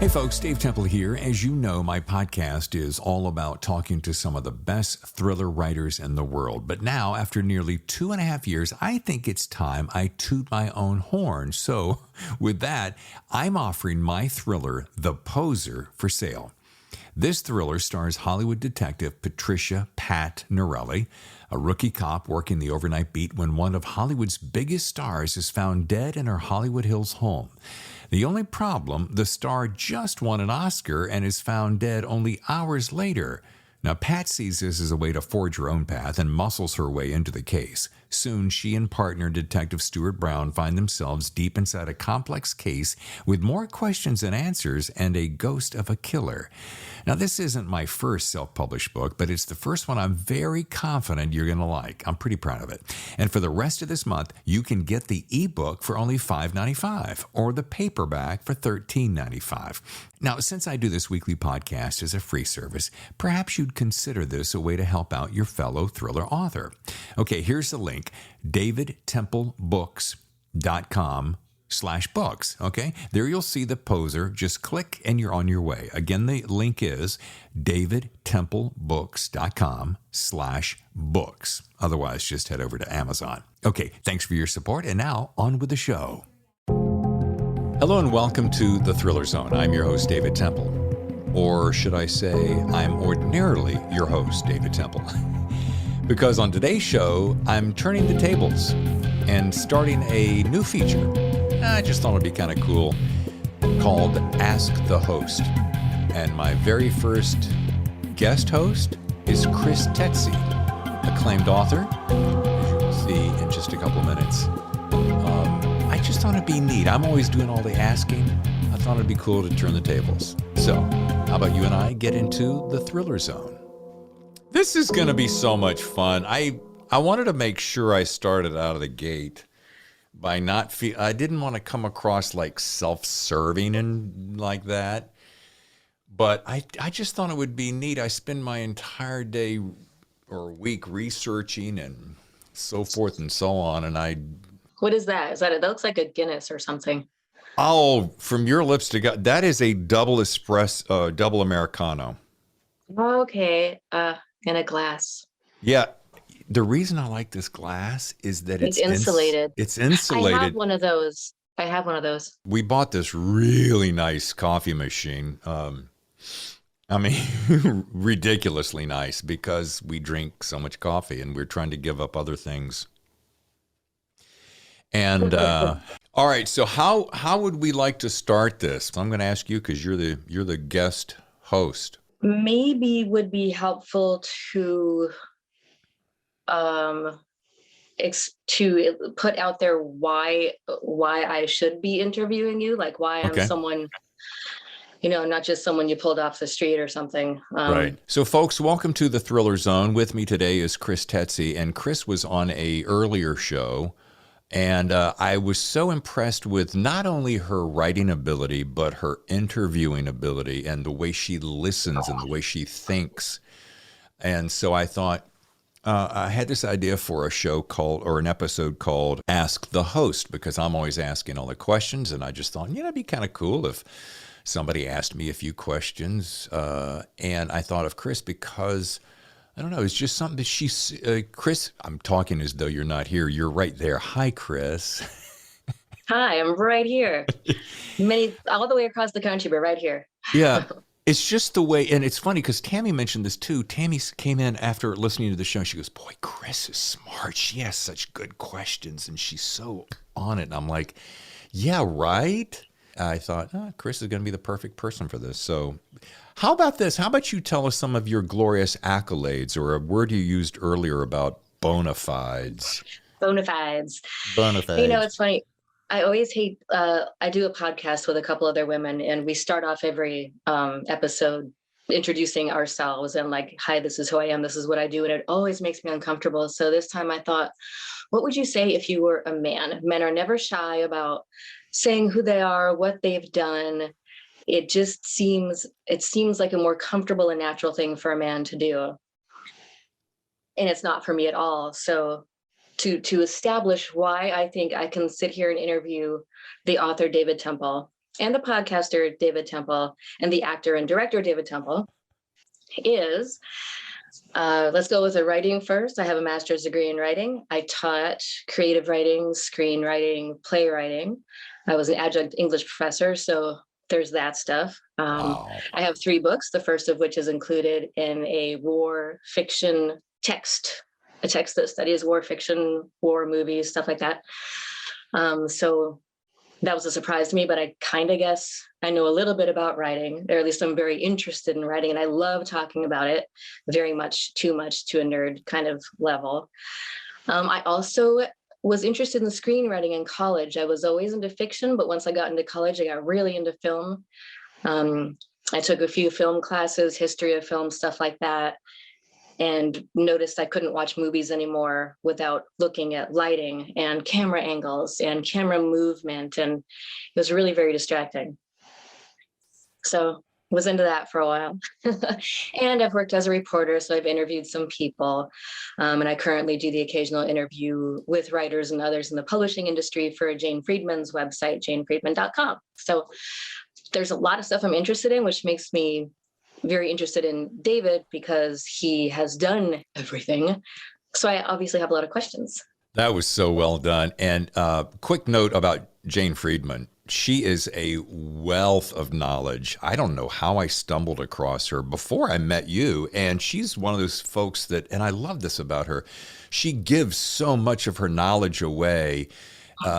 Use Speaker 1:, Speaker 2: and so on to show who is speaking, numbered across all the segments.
Speaker 1: Hey folks, Dave Temple here. As you know, my podcast is all about talking to some of the best thriller writers in the world. But now, after nearly 2.5 years, I think it's time I toot my own horn. So with that, I'm offering my thriller, The Poser, for sale. This thriller stars Hollywood detective Patricia Pat Norelli, a rookie cop working the overnight beat when one of Hollywood's biggest stars is found dead in her Hollywood Hills home. The only problem, the star just won an Oscar and is found dead only hours later. Now, Pat sees this as a way to forge her own path and muscles her way into the case. Soon, she and partner Detective Stuart Brown find themselves deep inside a complex case with more questions than answers and a ghost of a killer. Now, this isn't my first self-published book, but it's the first one I'm very confident you're going to like. I'm pretty proud of it. And for the rest of this month, you can get the ebook for only $5.95 or the paperback for $13.95. Now, since I do this weekly podcast as a free service, perhaps you'd consider this a way to help out your fellow thriller author. Okay, here's the link, davidtemplebooks.com/books. Okay, there you'll see The Poser. Just click and you're on your way. Again, the link is davidtemplebooks.com/books. Otherwise, just head over to Amazon. Okay, thanks for your support. And now on with the show. Hello and welcome to The Thriller Zone. I'm your host, David Temple. Or should I say, I'm ordinarily your host, David Temple. Because on today's show, I'm turning the tables and starting a new feature. I just thought it'd be kind of cool, called Ask the Host. And my very first guest host is Kristen Tsetsi, acclaimed author, as you will see in just a couple minutes. I just thought it'd be neat. I'm always doing all the asking. I thought it'd be cool to turn the tables. So, how about you and I get into the Thriller Zone? This is going to be so much fun. I wanted to make sure I started out of the gate by not I didn't want to come across like self-serving and like that. But I just thought it would be neat. I spend my entire day or week researching and so forth and so on, and
Speaker 2: What is that? That looks like a Guinness or something.
Speaker 1: Oh, from your lips to God, that is a double espresso, double Americano.
Speaker 2: Okay, in a glass.
Speaker 1: Yeah, the reason I like this glass is that it's
Speaker 2: insulated.
Speaker 1: It's insulated.
Speaker 2: I have one of those.
Speaker 1: We bought this really nice coffee machine. I mean, ridiculously nice because we drink so much coffee and we're trying to give up other things. And all right, so how would we like to start this? I'm going to ask you because you're the guest host.
Speaker 2: Maybe would be helpful to put out there why I should be interviewing you, like why I'm someone, not just someone you pulled off the street or something.
Speaker 1: Right. So, folks, welcome to the Thriller Zone. With me today is Kris Tsetsi, and Kris was on a earlier show. And I was so impressed with not only her writing ability, but her interviewing ability and the way she listens and the way she thinks. And so I thought I had this idea for a show an episode called Ask the Host, because I'm always asking all the questions. And I just thought, it'd be kind of cool if somebody asked me a few questions. And I thought of Kris because I don't know. It's just something that Kris, I'm talking as though you're not here. You're right there. Hi, Kris.
Speaker 2: Hi, I'm right here. All the way across the country, but right here.
Speaker 1: Yeah. It's just the way, and it's funny because Tammy mentioned this too. Tammy came in after listening to the show. And she goes, boy, Kris is smart. She has such good questions and she's so on it. And I'm like, yeah, right. I thought, Kris is going to be the perfect person for this. So how about this? How about you tell us some of your glorious accolades, or a word you used earlier about bona fides?
Speaker 2: Bona fides.
Speaker 1: Bona fides.
Speaker 2: It's funny. I always hate, I do a podcast with a couple other women, and we start off every episode introducing ourselves and like, hi, this is who I am. This is what I do. And it always makes me uncomfortable. So this time I thought, what would you say if you were a man? Men are never shy about saying who they are, what they've done. It seems like a more comfortable and natural thing for a man to do. And it's not for me at all. So to establish why I think I can sit here and interview the author, David Temple, and the podcaster David Temple and the actor and director David Temple is, let's go with the writing first. I have a master's degree in writing. I taught creative writing, screenwriting, playwriting. I was an adjunct English professor, so there's that stuff.
Speaker 1: Wow.
Speaker 2: I have 3 books, the first of which is included in a war fiction text, a text that studies war fiction, war movies, stuff like that. So that was a surprise to me, but I kind of guess I know a little bit about writing, or at least I'm very interested in writing, and I love talking about it very much to a nerd kind of level. I also was interested in screenwriting in college. I was always into fiction, but once I got into college, I got really into film. I took a few film classes, history of film, stuff like that, and noticed I couldn't watch movies anymore without looking at lighting and camera angles and camera movement. And it was really very distracting. So was into that for a while. And I've worked as a reporter, so I've interviewed some people. And I currently do the occasional interview with writers and others in the publishing industry for Jane Friedman's website, janefriedman.com. So there's a lot of stuff I'm interested in, which makes me very interested in David because he has done everything. So I obviously have a lot of questions.
Speaker 1: That was so well done. And quick note about Jane Friedman. She is a wealth of knowledge. I don't know how I stumbled across her before I met you. And she's one of those folks that, and I love this about her, she gives so much of her knowledge away.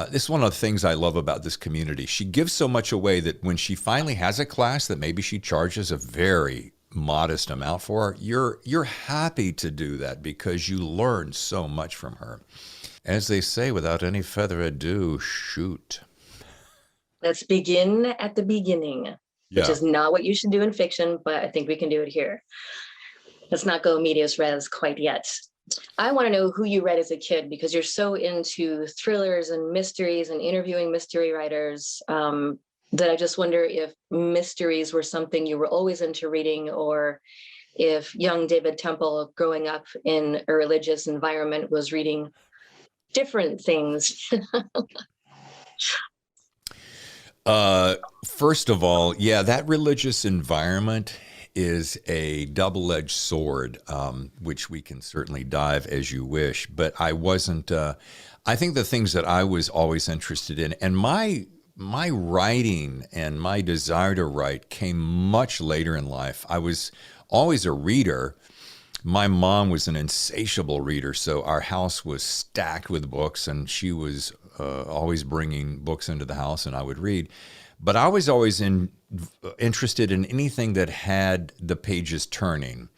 Speaker 1: This is one of the things I love about this community. She gives so much away that when she finally has a class that maybe she charges a very modest amount for, you're happy to do that because you learn so much from her. As they say, without any further ado, shoot.
Speaker 2: Let's begin at the beginning, which is not what you should do in fiction, but I think we can do it here. Let's not go medias res quite yet. I want to know who you read as a kid because you're so into thrillers and mysteries and interviewing mystery writers that I just wonder if mysteries were something you were always into reading, or if young David Temple growing up in a religious environment was reading different things.
Speaker 1: First of all, that religious environment is a double-edged sword, which we can certainly dive as you wish. But I wasn't. I think the things that I was always interested in, and my writing and my desire to write came much later in life. I was always a reader. My mom was an insatiable reader, so our house was stacked with books, and she was always bringing books into the house, and I would read. But I was always interested in anything that had the pages turning.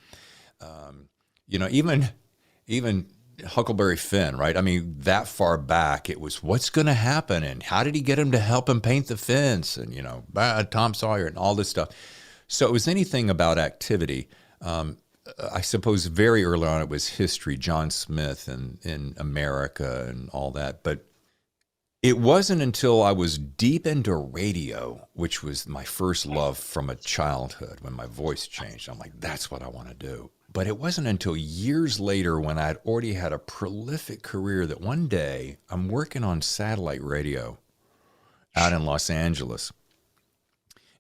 Speaker 1: Even Huckleberry Finn, right? I mean, that far back, it was what's going to happen, and how did he get him to help him paint the fence, and Tom Sawyer and all this stuff. So it was anything about activity. I suppose very early on it was history, John Smith and in America and all that. But it wasn't until I was deep into radio, which was my first love from a childhood, when my voice changed. I'm like, that's what I want to do. But it wasn't until years later, when I'd already had a prolific career, that one day I'm working on satellite radio out in Los Angeles.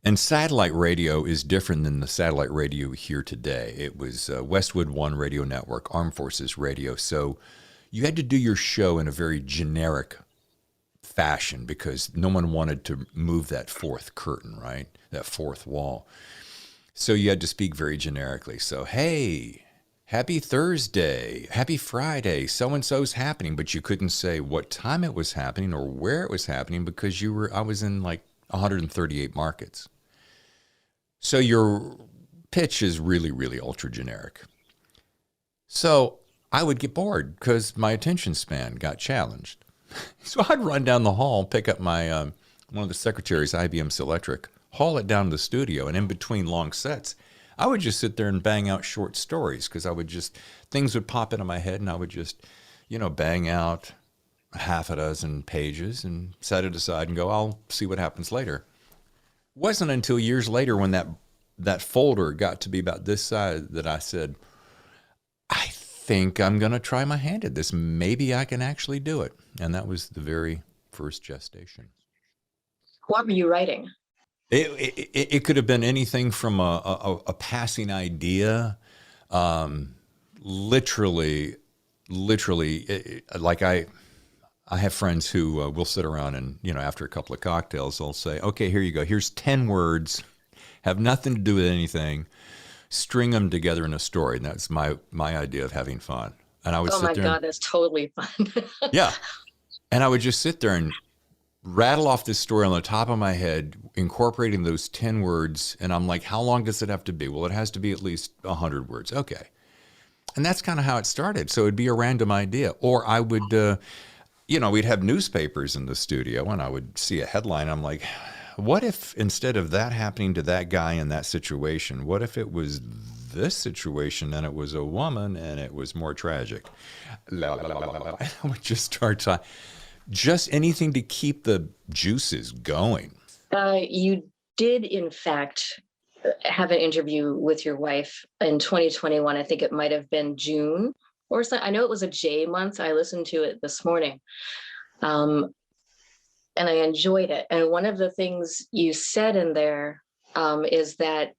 Speaker 1: And satellite radio is different than the satellite radio we hear today. It was Westwood One Radio Network, Armed Forces Radio. So you had to do your show in a very generic fashion because no one wanted to move that fourth curtain, right? That fourth wall. So you had to speak very generically. So, hey, happy Thursday, happy Friday, so-and-so's happening. But you couldn't say what time it was happening or where it was happening because I was in like 138 markets. So your pitch is really, really ultra generic. So I would get bored because my attention span got challenged. So I'd run down the hall, pick up my one of the secretaries, IBM Selectric, haul it down to the studio, and in between long sets, I would just sit there and bang out short stories because things would pop into my head, and I would just, bang out half a dozen pages and set it aside and go, I'll see what happens later. Wasn't until years later when that folder got to be about this size that I said, I think I'm going to try my hand at this. Maybe I can actually do it. And that was the very first gestation.
Speaker 2: What were you writing?
Speaker 1: It could have been anything from a passing idea, literally, like I have friends who will sit around and, after a couple of cocktails, they'll say, okay, here you go. Here's 10 words, have nothing to do with anything. String them together in a story. And that's my idea of having fun. And I would
Speaker 2: Oh
Speaker 1: sit
Speaker 2: my
Speaker 1: there.
Speaker 2: God, that's totally fun.
Speaker 1: Yeah. And I would just sit there and rattle off this story on the top of my head, incorporating those 10 words. And I'm like, how long does it have to be? Well, it has to be at least 100 words. Okay. And that's kind of how it started. So it'd be a random idea. Or I would, we'd have newspapers in the studio and I would see a headline. I'm like, what if instead of that happening to that guy in that situation, what if it was this situation and it was a woman and it was more tragic? I would just start talking. Just anything to keep the juices going.
Speaker 2: You did, in fact, have an interview with your wife in 2021. I think it might have been June or something. I know it was a J month. I listened to it this morning. And I enjoyed it. And one of the things you said in there is that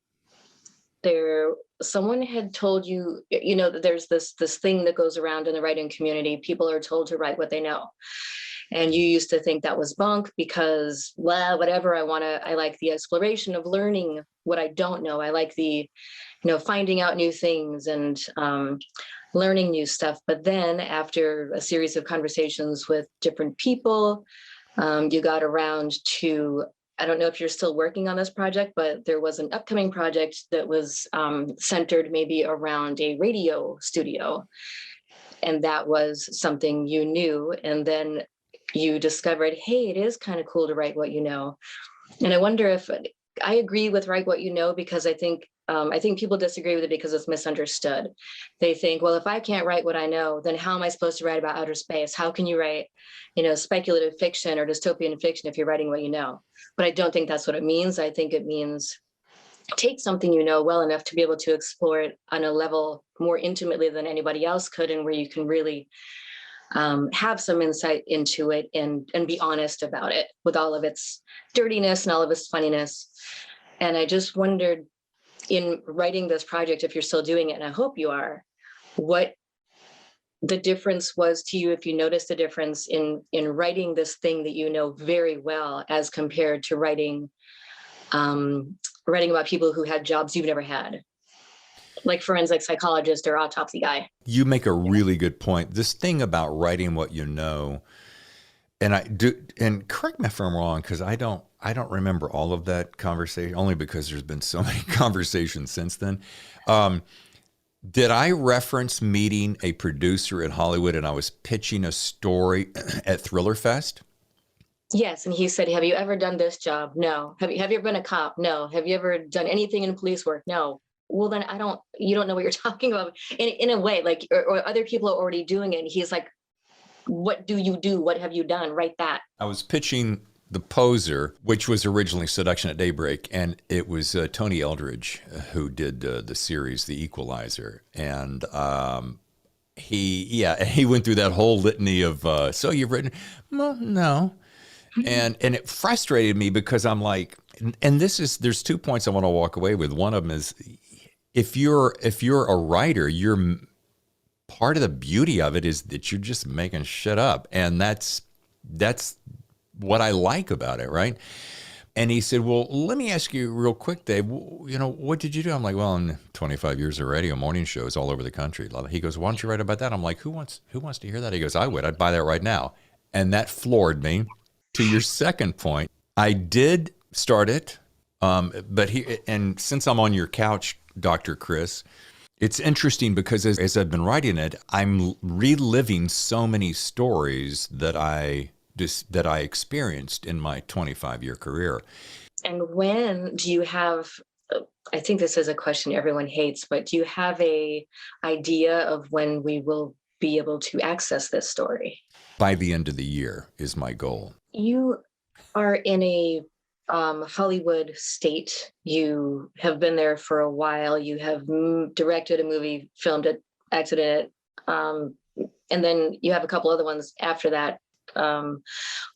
Speaker 2: someone had told you, that there's this thing that goes around in the writing community. People are told to write what they know. And you used to think that was bunk because, well, whatever, I like the exploration of learning what I don't know. I like the, finding out new things and learning new stuff. But then after a series of conversations with different people, you got around to, I don't know if you're still working on this project, but there was an upcoming project that was centered maybe around a radio studio. And that was something you knew. And then you discovered, hey, it is kind of cool to write what you know. And I wonder if I agree with write what you know, because I think people disagree with it because it's misunderstood. They think, well, if I can't write what I know, then how am I supposed to write about outer space? How can you write, speculative fiction or dystopian fiction if you're writing what you know? But I don't think that's what it means. I think it means take something you know well enough to be able to explore it on a level more intimately than anybody else could, and where you can really have some insight into it and be honest about it with all of its dirtiness and all of its funniness. And I just wondered, in writing this project, if you're still doing it, and I hope you are, what the difference was to you, if you noticed a difference in writing this thing that you know very well as compared to writing about people who had jobs you've never had, like forensic psychologist or autopsy guy.
Speaker 1: You make a really good point. This thing about writing what you know, and I do, and correct me if I'm wrong, because I don't remember all of that conversation, only because there's been so many conversations since then. Did I reference meeting a producer in Hollywood and I was pitching a story at Thriller Fest?
Speaker 2: Yes, and he said, "Have you ever done this job? No. Have you ever been a cop? No. Have you ever done anything in police work? No." Well, then you don't know what you're talking about in a way, like, or other people are already doing it. And he's like, what do you do? What have you done? Write that.
Speaker 1: I was pitching The Poser, which was originally Seduction at Daybreak, and it was Tony Eldridge who did the series The Equalizer. And he went through that whole litany of, so you've written, well, no. And it frustrated me because I'm like, and there's 2 points I want to walk away with. One of them is, if you're a writer, part of the beauty of it is that you're just making shit up. And that's what I like about it, right? And he said, well, let me ask you real quick, Dave, what did you do? I'm like, well, in 25 years of radio, morning shows all over the country. He goes, why don't you write about that? I'm like, who wants to hear that? He goes, I would. I'd buy that right now. And that floored me. To your second point, I did start it, and since I'm on your couch, Dr. Kris, it's interesting because as I've been writing it, I'm reliving so many stories that I experienced in my 25-year career.
Speaker 2: And when do you have, I think this is a question everyone hates, but do you have a idea of when we will be able to access this story?
Speaker 1: By the end of the year is my goal.
Speaker 2: You are in a Hollywood state. You have been there for a while. You have directed a movie, filmed it, acted in it, and then you have a couple other ones after that.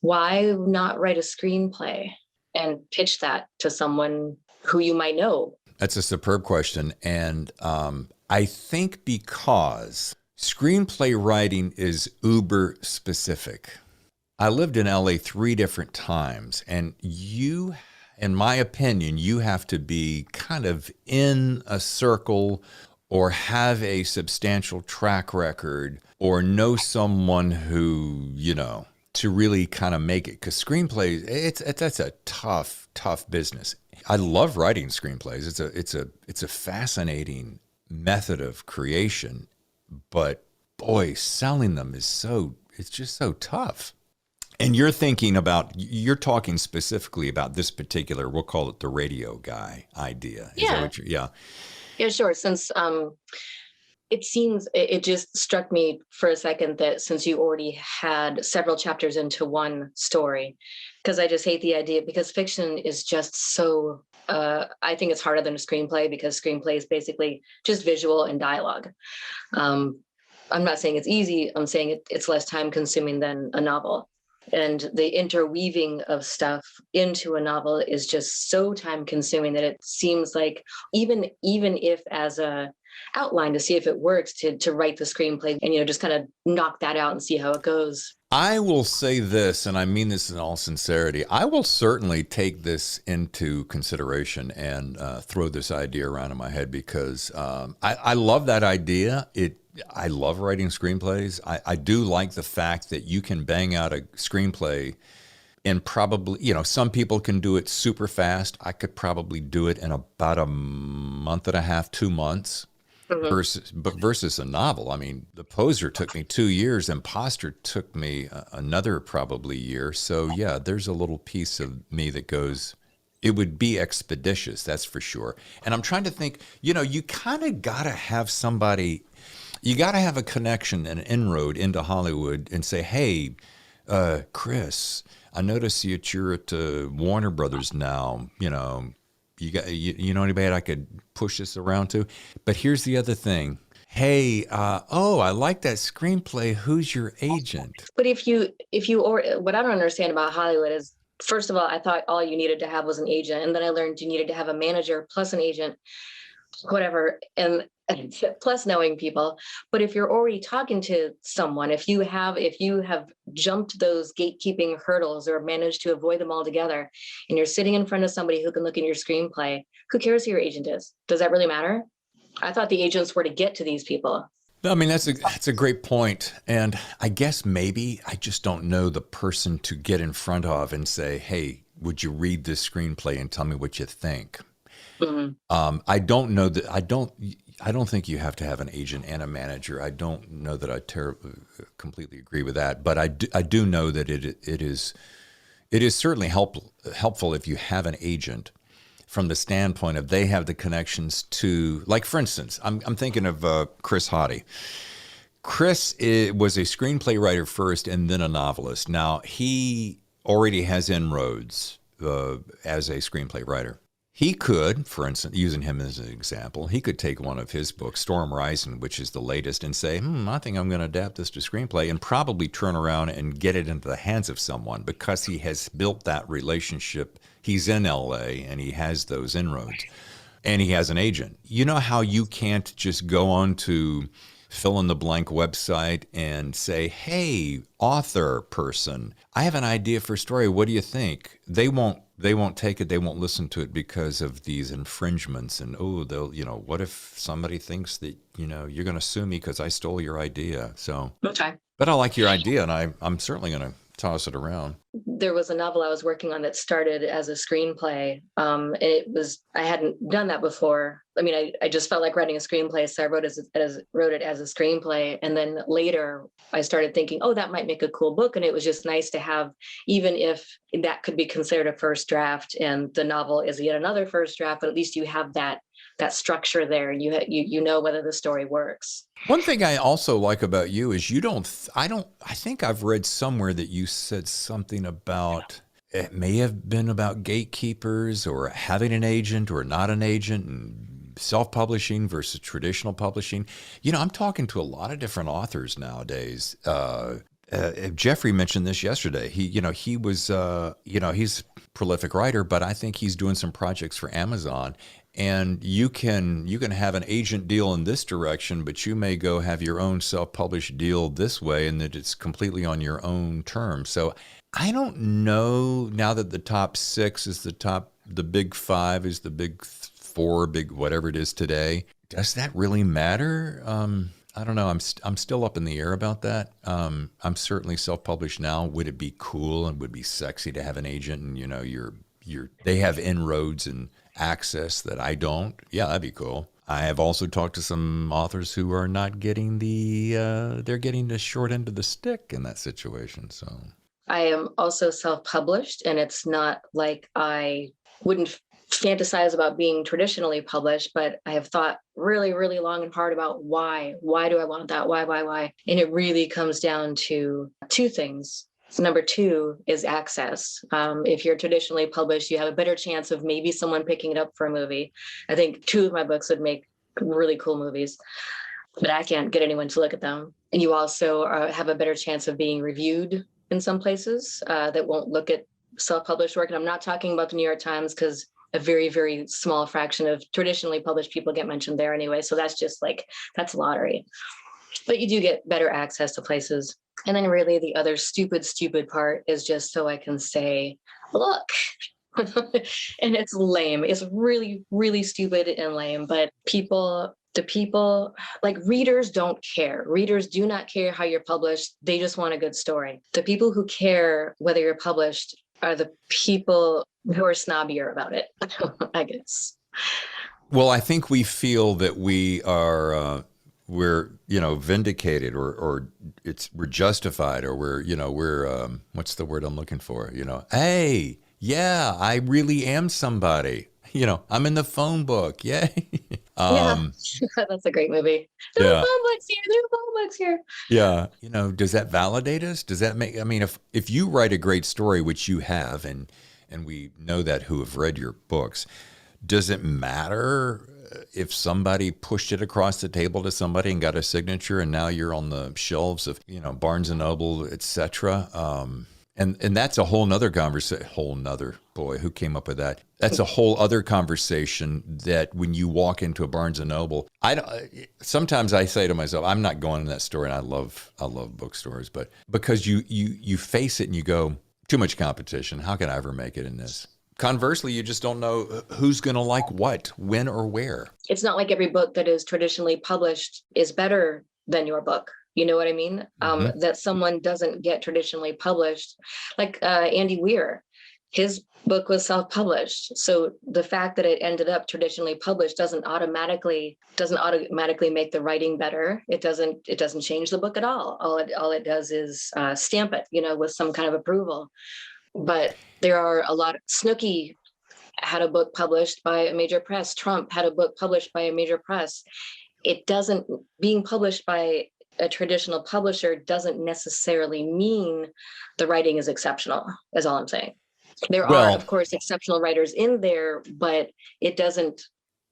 Speaker 2: Why not write a screenplay? and pitch that to someone who you might know?
Speaker 1: That's a superb question. And I think because screenplay writing is uber specific. I lived in LA 3 different times, and you, in my opinion, you have to be kind of in a circle or have a substantial track record or know someone who, to really kind of make it. Because screenplays, that's a tough business. I love writing screenplays. It's a fascinating method of creation, but boy, selling them it's just so tough. And you're talking specifically about this particular, we'll call it the radio guy idea. Is that what yeah.
Speaker 2: Yeah, sure. Since it just struck me for a second that since you already had several chapters into one story, because I just hate the idea, because fiction is just so, I think it's harder than a screenplay, because screenplay is basically just visual and dialogue. I'm not saying it's easy. I'm saying it's less time consuming than a novel. And the interweaving of stuff into a novel is just so time consuming that it seems like even if as a outline to see if it works to write the screenplay and, just kind of knock that out and see how it goes.
Speaker 1: I will say this, and I mean this in all sincerity. I will certainly take this into consideration and throw this idea around in my head, because I love that idea. I love writing screenplays. I do like the fact that you can bang out a screenplay and probably, some people can do it super fast. I could probably do it in about a month and a half, 2 months. Versus a novel. I mean, The Poser took me 2 years. Imposter took me another probably year. So yeah, there's a little piece of me that goes, it would be expeditious, that's for sure. And I'm trying to think, you kind of got to have somebody, you got to have a connection, an inroad into Hollywood and say, hey, Kris, I notice that you're at Warner Brothers now, you know anybody I could push this around to? But here's the other thing. Hey, I like that screenplay. Who's your agent?
Speaker 2: But what I don't understand about Hollywood is, first of all, I thought all you needed to have was an agent. And then I learned you needed to have a manager plus an agent, whatever. And plus knowing people. But if you're already talking to someone, if you have jumped those gatekeeping hurdles or managed to avoid them altogether, and you're sitting in front of somebody who can look at your screenplay, who cares who your agent is? Does that really matter? I thought the agents were to get to these people.
Speaker 1: I mean, that's a great point. And I guess maybe I just don't know the person to get in front of and say, hey, would you read this screenplay and tell me what you think? Mm-hmm. I don't know that. I don't think you have to have an agent and a manager. I don't know that I completely agree with that, but I do know that it is certainly helpful if you have an agent, from the standpoint of they have the connections to, like, for instance, I'm thinking of Kris Hottie. Kris was a screenplay writer first and then a novelist. Now, he already has inroads as a screenplay writer. He could, for instance, using him as an example, he could take one of his books, Storm Rising, which is the latest, and say, I think I'm going to adapt this to screenplay, and probably turn around and get it into the hands of someone, because he has built that relationship. He's in LA and he has those inroads, and he has an agent. You know how you can't just go on to fill in the blank website and say, hey, author person, I have an idea for a story. What do you think? They won't take it. They won't listen to it because of these infringements. And, they'll, what if somebody thinks that, you're going to sue me because I stole your idea? So,
Speaker 2: okay.
Speaker 1: But I like your idea, and I'm certainly going to toss it around.
Speaker 2: There was a novel I was working on that started as a screenplay. I hadn't done that before. I mean, I just felt like writing a screenplay, so I wrote it as a screenplay. And then later I started thinking, that might make a cool book. And it was just nice to have, even if that could be considered a first draft and the novel is yet another first draft, but at least you have that structure there. You know whether the story works.
Speaker 1: One thing I also like about you is I think I've read somewhere that you said something about, it may have been about gatekeepers or having an agent or not an agent, and self-publishing versus traditional publishing. I'm talking to a lot of different authors nowadays. Jeffrey mentioned this yesterday. He was, he's prolific writer, but I think he's doing some projects for Amazon. And you can have an agent deal in this direction, but you may go have your own self-published deal this way, and that it's completely on your own terms. So I don't know now that the top 6 is the big 5 is the big 4, big whatever it is today. Does that really matter? I don't know. I'm still up in the air about that. I'm certainly self-published now. Would it be cool and would it be sexy to have an agent and they have inroads and access that I don't? Yeah, that'd be cool. I have also talked to some authors who are not getting they're getting the short end of the stick in that situation. So
Speaker 2: I am also self-published, and it's not like I wouldn't fantasize about being traditionally published, but I have thought really, really long and hard about why. Why do I want that? Why? And it really comes down to 2 things. Number 2 is access. If you're traditionally published, you have a better chance of maybe someone picking it up for a movie. I think 2 of my books would make really cool movies, but I can't get anyone to look at them. And you also have a better chance of being reviewed in some places that won't look at self-published work. And I'm not talking about the New York Times, because a very, very small fraction of traditionally published people get mentioned there anyway. So that's just that's lottery. But you do get better access to places. And then really the other stupid part is just so I can say, look. And it's lame. It's really, really stupid and lame. But the people, readers don't care. Readers do not care how you're published. They just want a good story. The people who care whether you're published are the people who are snobbier about it, I guess.
Speaker 1: Well, I think we feel that we are we're vindicated, or we're justified, or we're what's the word I'm looking for? Hey, yeah, I really am somebody. I'm in the phone book. Yay.
Speaker 2: Yeah, that's a great movie. There are phone books here.
Speaker 1: Yeah. Does that validate us? Does that make, if you write a great story, which you have, and we know that who have read your books, does it matter if somebody pushed it across the table to somebody and got a signature, and now you're on the shelves of, Barnes and Noble, et cetera? And that's a whole nother conversation. Boy, who came up with that? That's a whole other conversation. That when you walk into a Barnes and Noble, sometimes I say to myself, I'm not going in that store, and I love bookstores, but because you face it and you go, too much competition. How can I ever make it in this? Conversely, you just don't know who's going to like what, when, or where. It's
Speaker 2: not like every book that is traditionally published is better than your book. You know what I mean? Mm-hmm. That someone doesn't get traditionally published, like Andy Weir, his book was self-published. So the fact that it ended up traditionally published doesn't automatically make the writing better. It doesn't change the book at all. All it does is stamp it, with some kind of approval. But there are a lot. Snooki had a book published by a major press. Trump had a book published by a major press. Being published by a traditional publisher doesn't necessarily mean the writing is exceptional, is all I'm saying. There are, of course, exceptional writers in there, but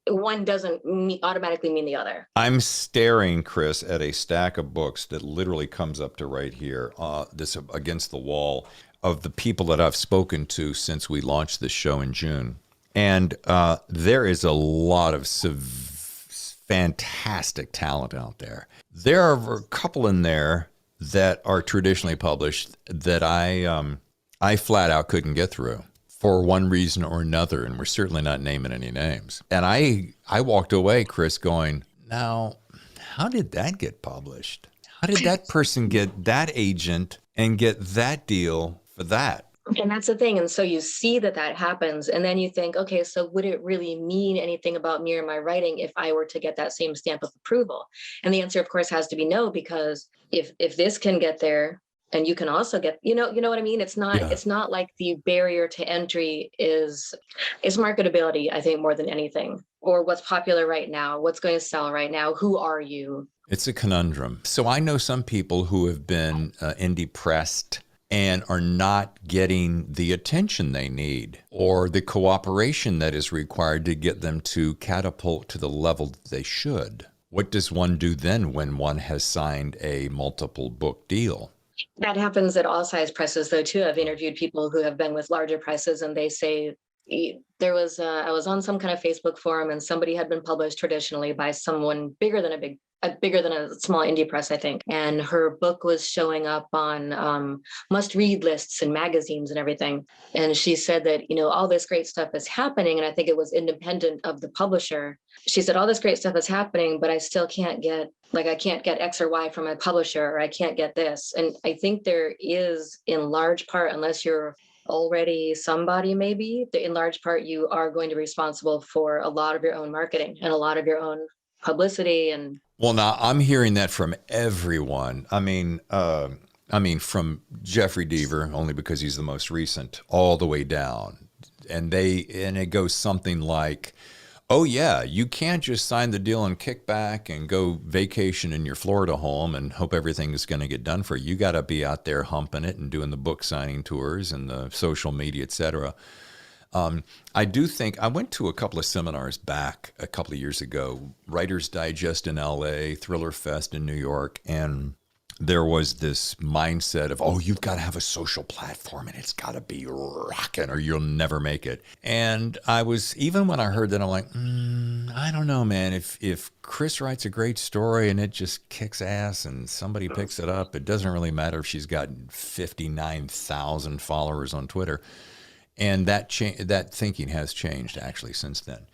Speaker 2: one doesn't automatically mean the other.
Speaker 1: I'm staring, Kris, at a stack of books that literally comes up to right here, this against the wall, of the people that I've spoken to since we launched this show in June. And there is a lot of fantastic talent out there. There are a couple in there that are traditionally published that I flat out couldn't get through for one reason or another, and we're certainly not naming any names. And I walked away, Kris, going, now, how did that get published? How did that person get that agent and get that deal for that?
Speaker 2: And that's the thing. And so you see that happens, and then you think, okay, so would it really mean anything about me or my writing if I were to get that same stamp of approval? And the answer, of course, has to be no, because if this can get there, and you can also get, you know what I mean? It's not like the barrier to entry is marketability, I think, more than anything, or what's popular right now, what's going to sell right now, who are you?
Speaker 1: It's a conundrum. So I know some people who have been indie pressed and are not getting the attention they need or the cooperation that is required to get them to catapult to the level that they should. What does one do then when one has signed a multiple book deal?
Speaker 2: That happens at all size presses, though, too. I've interviewed people who have been with larger presses, and they say I was on some kind of Facebook forum, and somebody had been published traditionally by someone bigger than a small indie press, I think. And her book was showing up on must-read lists and magazines and everything. And she said that, all this great stuff is happening. And I think it was independent of the publisher. She said, all this great stuff is happening, but I still can't get, I can't get X or Y from my publisher, or I can't get this. And I think there is, in large part, unless you're already somebody, maybe, in large part, you are going to be responsible for a lot of your own marketing and a lot of your own publicity. And
Speaker 1: well, now I'm hearing that from everyone. I mean, from Jeffrey Deaver, only because he's the most recent, all the way down. And it goes something like, oh yeah, you can't just sign the deal and kick back and go vacation in your Florida home and hope everything is going to get done for you. You got to be out there humping it and doing the book signing tours and the social media, et cetera. I do think I went to a couple of seminars back a couple of years ago, Writer's Digest in LA, Thriller Fest in New York, and there was this mindset of, oh, you've got to have a social platform and it's got to be rocking or you'll never make it. And even when I heard that, I'm like, I don't know, man. If Kris writes a great story and it just kicks ass and somebody picks it up, it doesn't really matter if she's got 59,000 followers on Twitter. And that thinking has changed actually since then.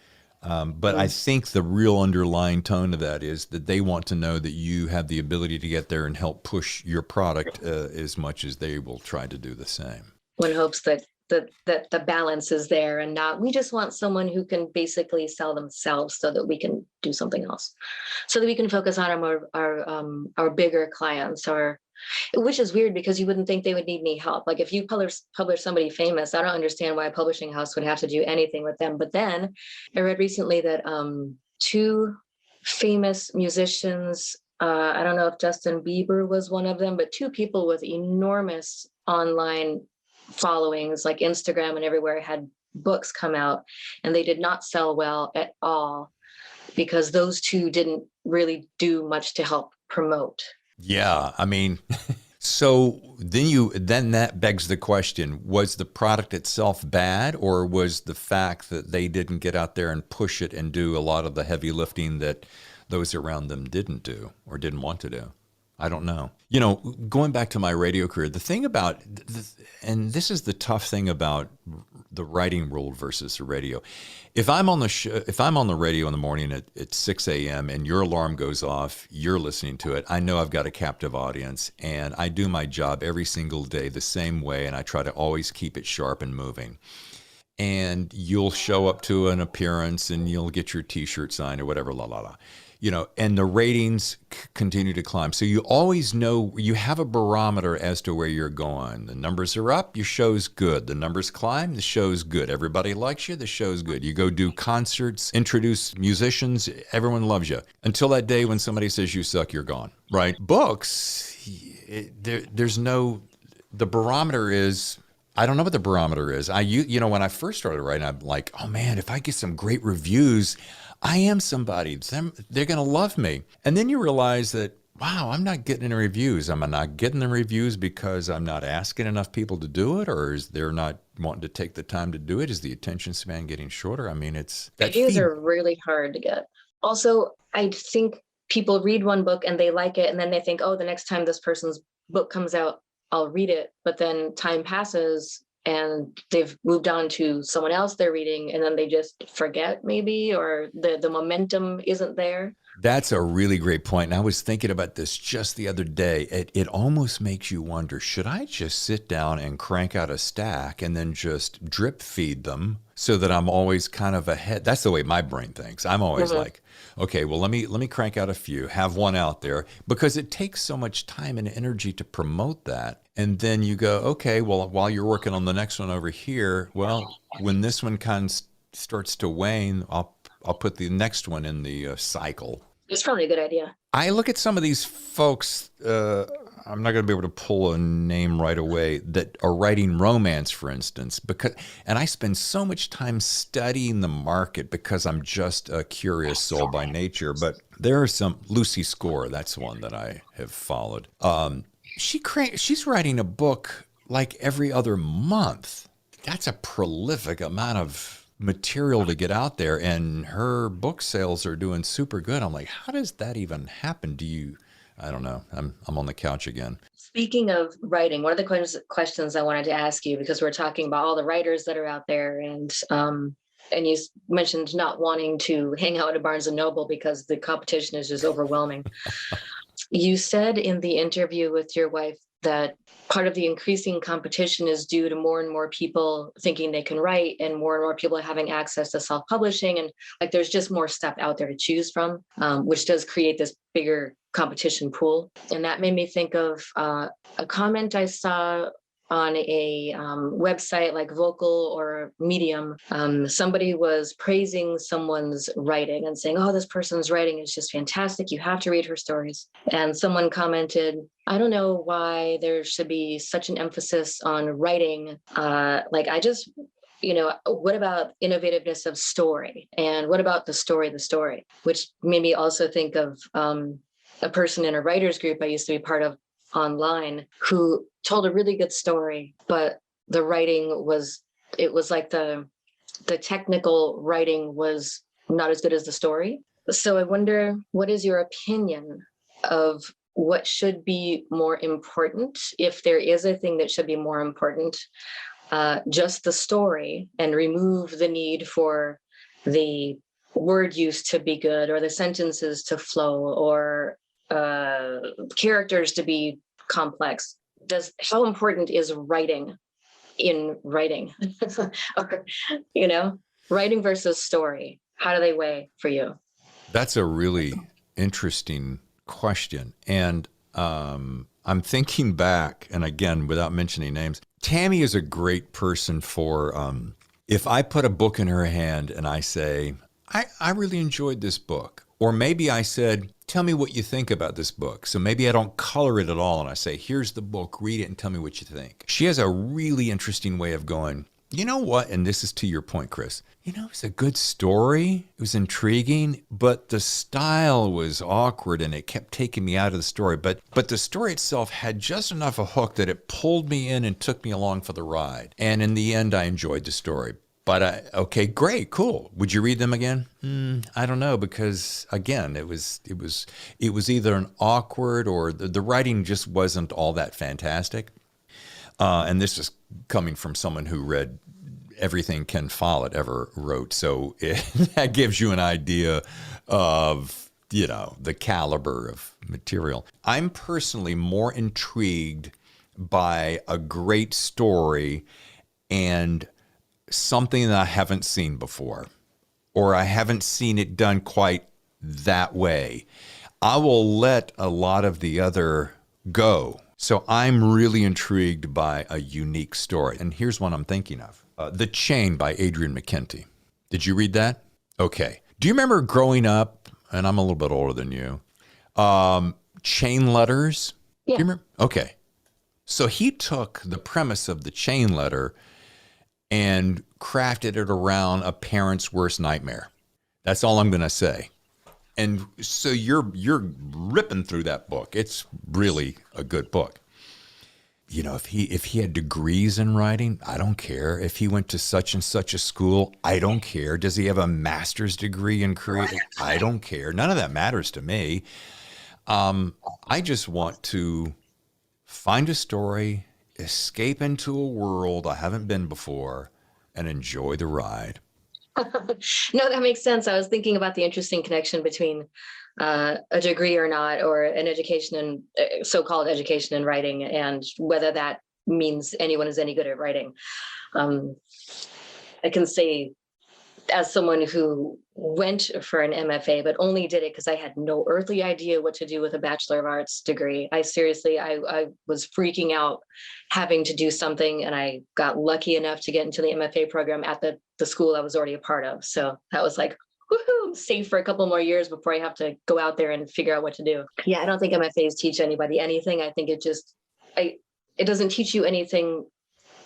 Speaker 1: But I think the real underlying tone of that is that they want to know that you have the ability to get there and help push your product as much as they will try to do the same.
Speaker 2: One hopes that the balance is there, and not, we just want someone who can basically sell themselves so that we can do something else, so that we can focus on our bigger clients, which is weird because you wouldn't think they would need any help. Like if you publish somebody famous, I don't understand why a publishing house would have to do anything with them. But then I read recently that two famous musicians, I don't know if Justin Bieber was one of them, but two people with enormous online followings, like Instagram and everywhere, had books come out, and they did not sell well at all because those two didn't really do much to help promote.
Speaker 1: Yeah, I mean, so then that begs the question, was the product itself bad, or was the fact that they didn't get out there and push it and do a lot of the heavy lifting that those around them didn't do or didn't want to do? I don't know. Going back to my radio career, the thing about, and this is the tough thing about the writing world versus the radio. If I'm on the radio in the morning at 6 a.m. and your alarm goes off, you're listening to it, I know I've got a captive audience, and I do my job every single day the same way, and I try to always keep it sharp and moving. And you'll show up to an appearance and you'll get your T-shirt signed or whatever, la la la. And the ratings continue to climb. So you always know, you have a barometer as to where you're going. The numbers are up, your show's good. The numbers climb, the show's good. Everybody likes you, the show's good. You go do concerts, introduce musicians, everyone loves you. Until that day when somebody says you suck, you're gone, right? Books, the barometer is, I don't know what the barometer is. When I first started writing, I'm like, oh man, if I get some great reviews, I am somebody. They're going to love me. And then you realize that, wow, I'm not getting any reviews. I'm not getting the reviews because I'm not asking enough people to do it, or is they're not wanting to take the time to do it? Is the attention span getting shorter? I mean,
Speaker 2: reviews are really hard to get. Also, I think people read one book and they like it, and then they think, oh, the next time this person's book comes out, I'll read it. But then time passes and they've moved on to someone else they're reading, and then they just forget maybe, or the momentum isn't there.
Speaker 1: That's a really great point. And I was thinking about this just the other day. It almost makes you wonder, should I just sit down and crank out a stack and then just drip feed them so that I'm always kind of ahead? That's the way my brain thinks. I'm always like, okay, well, let me crank out a few, have one out there, because it takes so much time and energy to promote that. And then you go, okay, well, while you're working on the next one over here, well, when this one kind of starts to wane, I'll put the next one in the cycle.
Speaker 2: It's probably a good idea.
Speaker 1: I look at some of these folks, I'm not going to be able to pull a name right away, that are writing romance, for instance, and I spend so much time studying the market because I'm just a curious soul by nature. But there are some, Lucy Score, that's one that I have followed. She's writing a book like every other month. That's a prolific amount of material to get out there, and her book sales are doing super good. I'm like, how does that even happen? I don't know. I'm on the couch again.
Speaker 2: Speaking of writing, one of the questions I wanted to ask you, because we're talking about all the writers that are out there, and you mentioned not wanting to hang out at Barnes and Noble because the competition is just overwhelming. You said in the interview with your wife that part of the increasing competition is due to more and more people thinking they can write, and more people having access to self-publishing, and like there's just more stuff out there to choose from, which does create this bigger competition pool. And that made me think of a comment I saw on a website like Vocal or Medium. Somebody was praising someone's writing and saying, oh, this person's writing is just fantastic. You have to read her stories. And someone commented, I don't know why there should be such an emphasis on writing. What about innovativeness of story? And what about the story, which made me also think of a person in a writer's group I used to be part of online who told a really good story, but the writing was like the technical writing was not as good as the story. So I wonder, what is your opinion of what should be more important, if there is a thing that should be more important, just the story, and remove the need for the word use to be good, or the sentences to flow, or characters to be complex? How important is writing in writing? Or, writing versus story, how do they weigh for you?
Speaker 1: That's a really interesting question. And I'm thinking back, and again, without mentioning names, Tammy is a great person for, if I put a book in her hand and I say, I really enjoyed this book. Or maybe I said, tell me what you think about this book. So maybe I don't color it at all. And I say, here's the book, read it and tell me what you think. She has a really interesting way of going, you know what? And this is to your point, Kris. It's a good story. It was intriguing, but the style was awkward and it kept taking me out of the story. But the story itself had just enough of a hook that it pulled me in and took me along for the ride. And in the end, I enjoyed the story. But okay, great, cool. Would you read them again? I don't know, because again, it was either an awkward, or the writing just wasn't all that fantastic. And this is coming from someone who read everything Ken Follett ever wrote, so that gives you an idea of the caliber of material. I'm personally more intrigued by a great story and something that I haven't seen before, or I haven't seen it done quite that way. I will let a lot of the other go. So I'm really intrigued by a unique story. And here's one I'm thinking of. The Chain by Adrian McKenty. Did you read that? Okay. Do you remember growing up, and I'm a little bit older than you, chain letters?
Speaker 2: Yeah.
Speaker 1: Do you remember? Okay. So he took the premise of the chain letter and crafted it around a parent's worst nightmare. That's all I'm going to say. And so you're ripping through that book. It's really a good book. If he had degrees in writing, I don't care. If he went to such and such a school, I don't care. Does he have a master's degree in creative? I don't care. None of that matters to me. I just want to find a story, escape into a world I haven't been before, and enjoy the ride.
Speaker 2: No, that makes sense. I was thinking about the interesting connection between a degree or not, or an education in so-called education in writing, and whether that means anyone is any good at writing. I can say, as someone who went for an MFA, but only did it because I had no earthly idea what to do with a Bachelor of Arts degree. I was freaking out having to do something, and I got lucky enough to get into the MFA program at the school I was already a part of. So that was like, woohoo, safe for a couple more years before I have to go out there and figure out what to do. Yeah, I don't think MFAs teach anybody anything. I think it doesn't teach you anything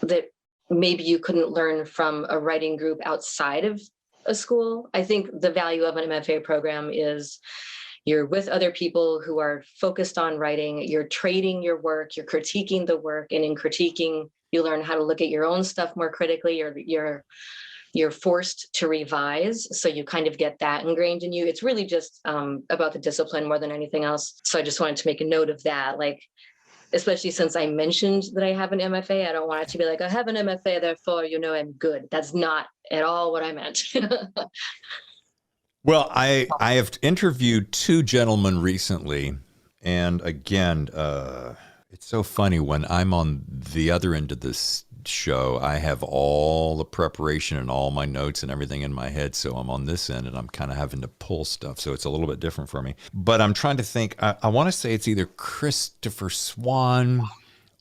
Speaker 2: that maybe you couldn't learn from a writing group outside of a school. I think the value of an MFA program is you're with other people who are focused on writing, you're trading your work, you're critiquing the work, and in critiquing, you learn how to look at your own stuff more critically. You're forced to revise, so you kind of get that ingrained in you. It's really just about the discipline more than anything else. So I just wanted to make a note of that, like, especially since I mentioned that I have an MFA. I don't want it to be like, I have an MFA, therefore, I'm good. That's not at all what I meant.
Speaker 1: Well, I have interviewed two gentlemen recently, and again, it's so funny when I'm on the other end of this show, I have all the preparation and all my notes and everything in my head. So I'm on this end and I'm kind of having to pull stuff. So it's a little bit different for me. But I'm trying to think, I want to say it's either Christopher Swan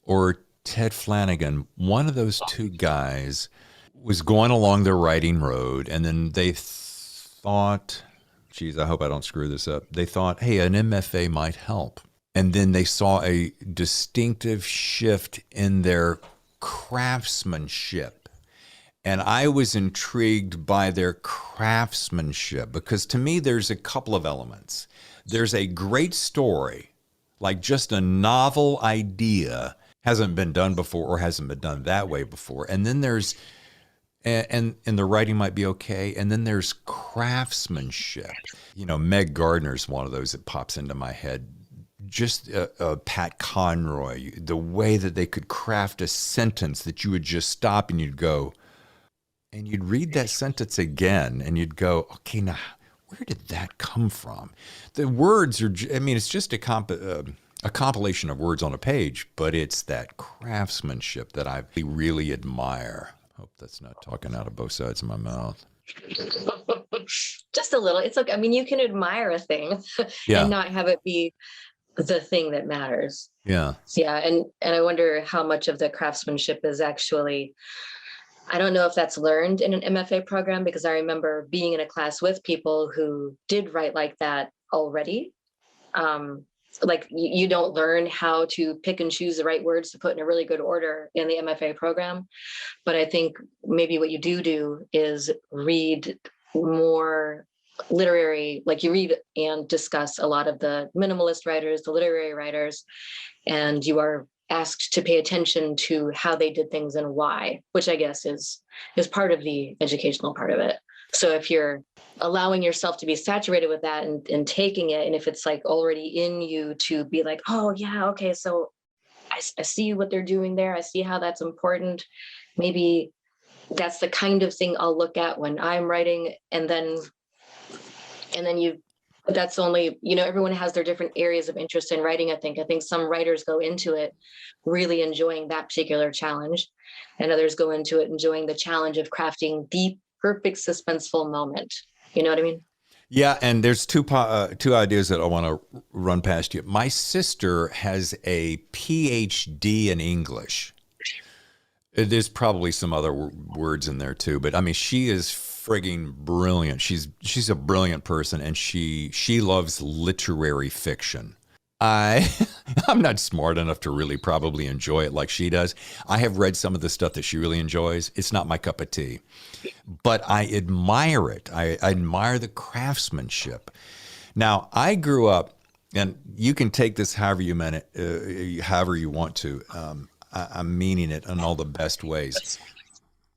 Speaker 1: or Ted Flanagan. One of those two guys was going along their writing road, and then they thought, geez, I hope I don't screw this up. They thought, hey, an MFA might help. And then they saw a distinctive shift in their craftsmanship. And I was intrigued by their craftsmanship because to me, there's a couple of elements. There's a great story, like just a novel idea, hasn't been done before or hasn't been done that way before. And then there's, and the writing might be okay. And then there's craftsmanship. Meg Gardner's one of those that pops into my head. Just Pat Conroy, the way that they could craft a sentence that you would just stop and you'd go, and you'd read that sentence again and you'd go, okay, now where did that come from? The words are, it's just a compilation of words on a page, but it's that craftsmanship that I really admire. Hope that's not talking out of both sides of my mouth.
Speaker 2: Just a little. It's like, you can admire a thing and not have it be the thing that matters.
Speaker 1: Yeah.
Speaker 2: And I wonder how much of the craftsmanship is actually, I don't know if that's learned in an MFA program, because I remember being in a class with people who did write like that already. Like you don't learn how to pick and choose the right words to put in a really good order in the MFA program. But I think maybe what you do is read more literary, like you read and discuss a lot of the minimalist writers, the literary writers, and you are asked to pay attention to how they did things and why, which I guess is part of the educational part of it. So if you're allowing yourself to be saturated with that and taking it, and if it's like already in you to be like, oh yeah, okay, so I see what they're doing there, I see how that's important, maybe that's the kind of thing I'll look at when I'm writing, and then that's only, everyone has their different areas of interest in writing. I think some writers go into it really enjoying that particular challenge, and others go into it enjoying the challenge of crafting the perfect suspenseful moment. You know what I mean?
Speaker 1: Yeah, and there's two ideas that I want to run past you. My sister has a PhD in English. There's probably some other words in there too, but she is frigging brilliant. She's a brilliant person, and she loves literary fiction. I'm not smart enough to really probably enjoy it like she does. I have read some of the stuff that she really enjoys. It's not my cup of tea, but I admire it. I admire the craftsmanship. Now, I grew up, and you can take this however you want to. I'm meaning it in all the best ways.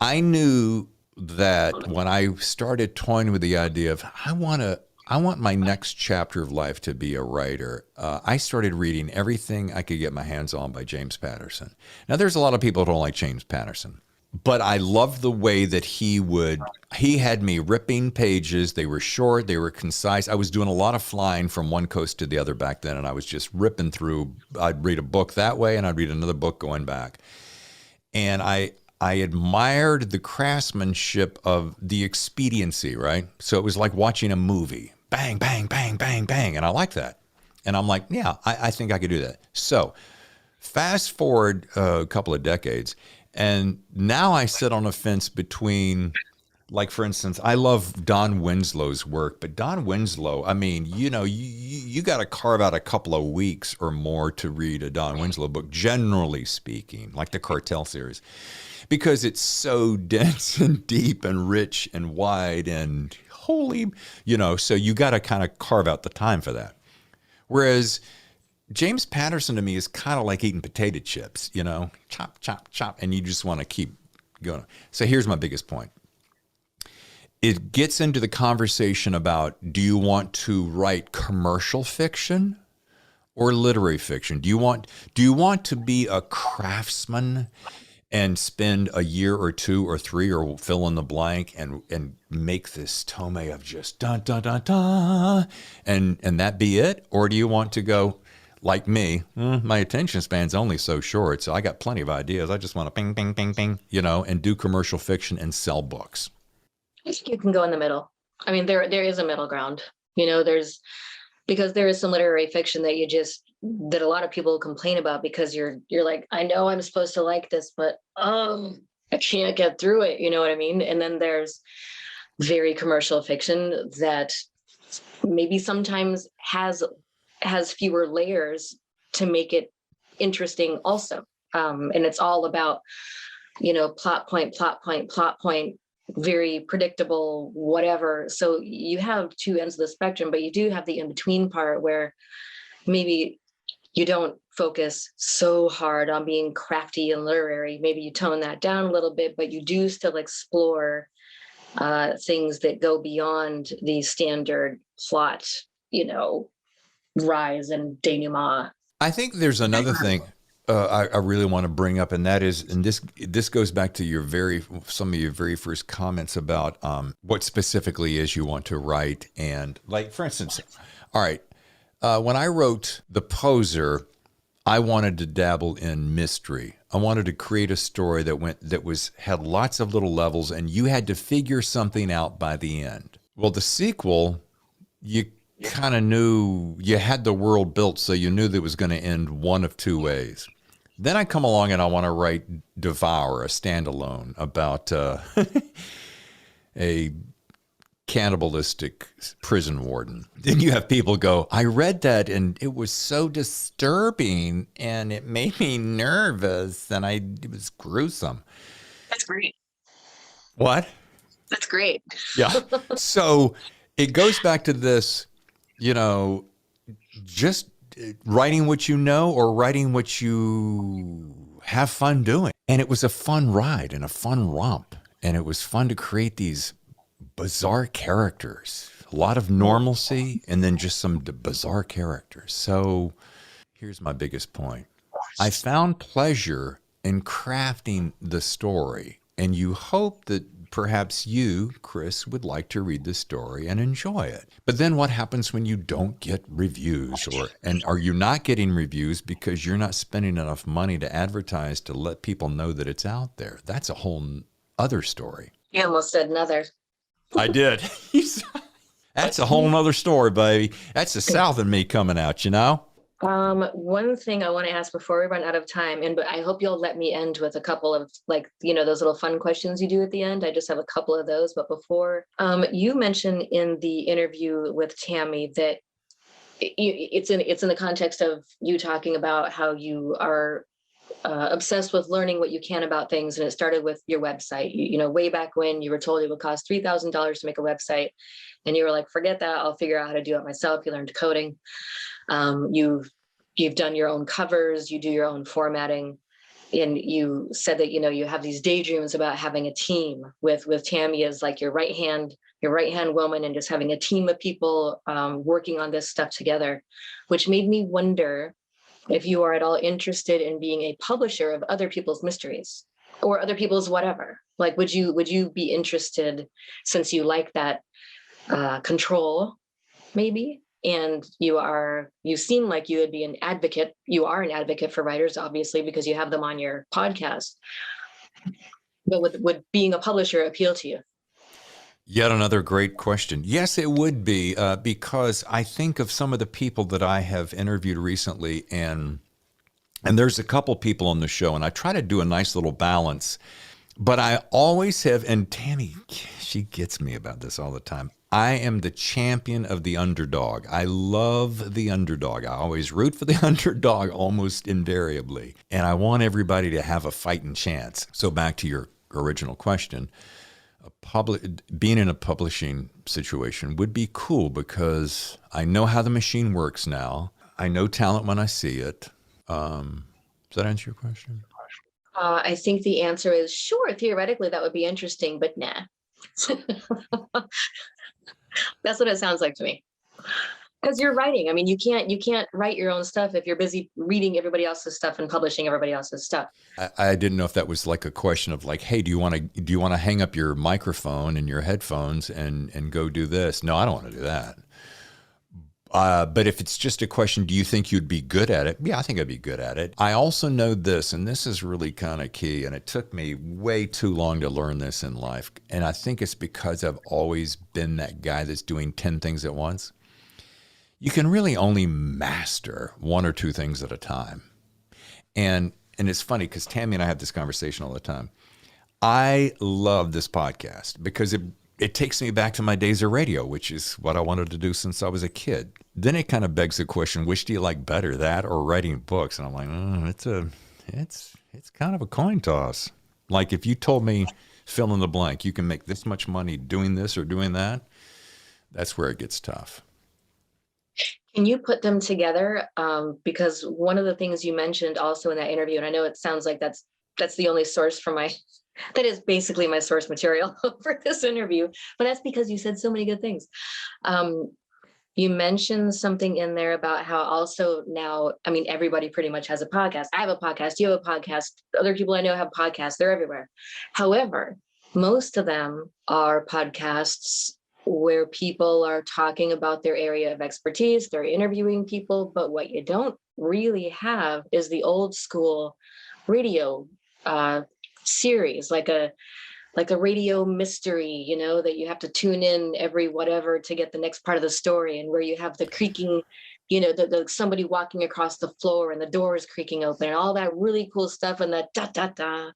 Speaker 1: I knew that when I started toying with the idea of I want my next chapter of life to be a writer, I started reading everything I could get my hands on by James Patterson. Now, there's a lot of people who don't like James Patterson, but I loved the way that he had me ripping pages. They were short, they were concise. I was doing a lot of flying from one coast to the other back then, and I was just ripping through. I'd read a book that way, and I'd read another book going back. And I admired the craftsmanship of the expediency, right? So it was like watching a movie. Bang, bang, bang, bang, bang. And I like that. And I'm like, yeah, I think I could do that. So fast forward a couple of decades, and now I sit on a fence between, like, for instance, I love Don Winslow's work, but Don Winslow, you got to carve out a couple of weeks or more to read a Don Winslow book, generally speaking, like the Cartel series, because it's so dense and deep and rich and wide and holy, so you got to kind of carve out the time for that. Whereas James Patterson to me is kind of like eating potato chips, chop, chop, chop, and you just want to keep going. So here's my biggest point. It gets into the conversation about, do you want to write commercial fiction or literary fiction? Do you want to be a craftsman and spend a year or 2 or 3 or fill in the blank and make this tome of just dun dun dun dun and that be it? Or do you want to go like me? My attention span's only so short, so I got plenty of ideas. I just want to ping, ping, ping, ping, and do commercial fiction and sell books.
Speaker 2: I think you can go in the middle. I mean, there is a middle ground. Because there is some literary fiction that a lot of people complain about because you're like, I know I'm supposed to like this, but I can't get through it. You know what I mean? And then there's very commercial fiction that maybe sometimes has fewer layers to make it interesting also. And it's all about, plot point, very predictable, whatever. So you have 2 ends of the spectrum, but you do have the in-between part where maybe you don't focus so hard on being crafty and literary. Maybe you tone that down a little bit, but you do still explore things that go beyond the standard plot, rise and denouement.
Speaker 1: I think there's another thing I really want to bring up, and that is, and this goes back to some of your very first comments about what specifically is you want to write. And like, for instance, all right, when I wrote The Poser, I wanted to dabble in mystery. I wanted to create a story that had lots of little levels, and you had to figure something out by the end. Well, the sequel, you kind of knew you had the world built, so you knew that it was going to end one of 2 ways. Then I come along and I want to write Devour, a standalone about a cannibalistic prison warden. Then you have people go, I read that and it was so disturbing and it made me nervous and it was gruesome.
Speaker 2: That's great.
Speaker 1: What?
Speaker 2: That's great.
Speaker 1: Yeah. So it goes back to this, just writing what you know or writing what you have fun doing. And it was a fun ride and a fun romp. And it was fun to create these bizarre characters, a lot of normalcy and then just some bizarre characters. So here's my biggest point. I found pleasure in crafting the story, and you hope that perhaps you, Kris, would like to read the story and enjoy it. But then what happens when you don't get reviews, and are you not getting reviews because you're not spending enough money to advertise to let people know that it's out there? That's a whole other story.
Speaker 2: You almost said another.
Speaker 1: I did. That's a whole nother story, baby. That's the South in me coming out,
Speaker 2: One thing I want to ask before we run out of time, but I hope you'll let me end with a couple of those little fun questions you do at the end. I just have a couple of those. But before, you mentioned in the interview with Tammy that it's in the context of you talking about how you are obsessed with learning what you can about things, and it started with your website. Way back when you were told it would cost $3,000 to make a website, and you were like, "Forget that! I'll figure out how to do it myself." You learned coding. You've done your own covers, you do your own formatting, and you said that you have these daydreams about having a team with Tammy as like your right hand woman, and just having a team of people working on this stuff together, which made me wonder if you are at all interested in being a publisher of other people's mysteries or other people's whatever. Like, would you be interested, since you like that control, maybe? And you seem like you would be an advocate. You are an advocate for writers, obviously, because you have them on your podcast. But would being a publisher appeal to you?
Speaker 1: Yet another great question. Yes, it would be, because I think of some of the people that I have interviewed recently, and there's a couple people on the show, and I try to do a nice little balance. But I always have, and Tammy, she gets me about this all the time. I am the champion of the underdog. I love the underdog. I always root for the underdog almost invariably. And I want everybody to have a fighting chance. So back to your original question, being in a publishing situation would be cool because I know how the machine works now. I know talent when I see it. Does that answer your question?
Speaker 2: I think the answer is sure. Theoretically, that would be interesting, but nah. That's what it sounds like to me. Because you're writing. I mean, you can't write your own stuff if you're busy reading everybody else's stuff and publishing everybody else's stuff.
Speaker 1: I didn't know if that was like a question of like, hey, do you want to hang up your microphone and your headphones and go do this? No, I don't want to do that. But if it's just a question, do you think you'd be good at it? Yeah, I think I'd be good at it. I also know this, and this is really kind of key, and it took me way too long to learn this in life. And I think it's because I've always been that guy that's doing 10 things at once. You can really only master one or two things at a time. And it's funny because Tammy and I have this conversation all the time. I love this podcast because it takes me back to my days of radio, which is what I wanted to do since I was a kid. Then it kind of begs the question, which do you like better, that or writing books? And I'm like, it's kind of a coin toss. Like if you told me fill in the blank, you can make this much money doing this or doing that, that's where it gets tough.
Speaker 2: Can you put them together? Because one of the things you mentioned also in that interview, and I know it sounds like that's the only source for that is basically my source material for this interview, but that's because you said so many good things. You mentioned something in there about how also now, I mean, everybody pretty much has a podcast. I have a podcast, you have a podcast, other people I know have podcasts, they're everywhere. However, most of them are podcasts where people are talking about their area of expertise, they're interviewing people, but what you don't really have is the old school radio series, like a radio mystery, that you have to tune in every whatever to get the next part of the story, and where you have the creaking, the somebody walking across the floor and the doors creaking open and all that really cool stuff, and that da da da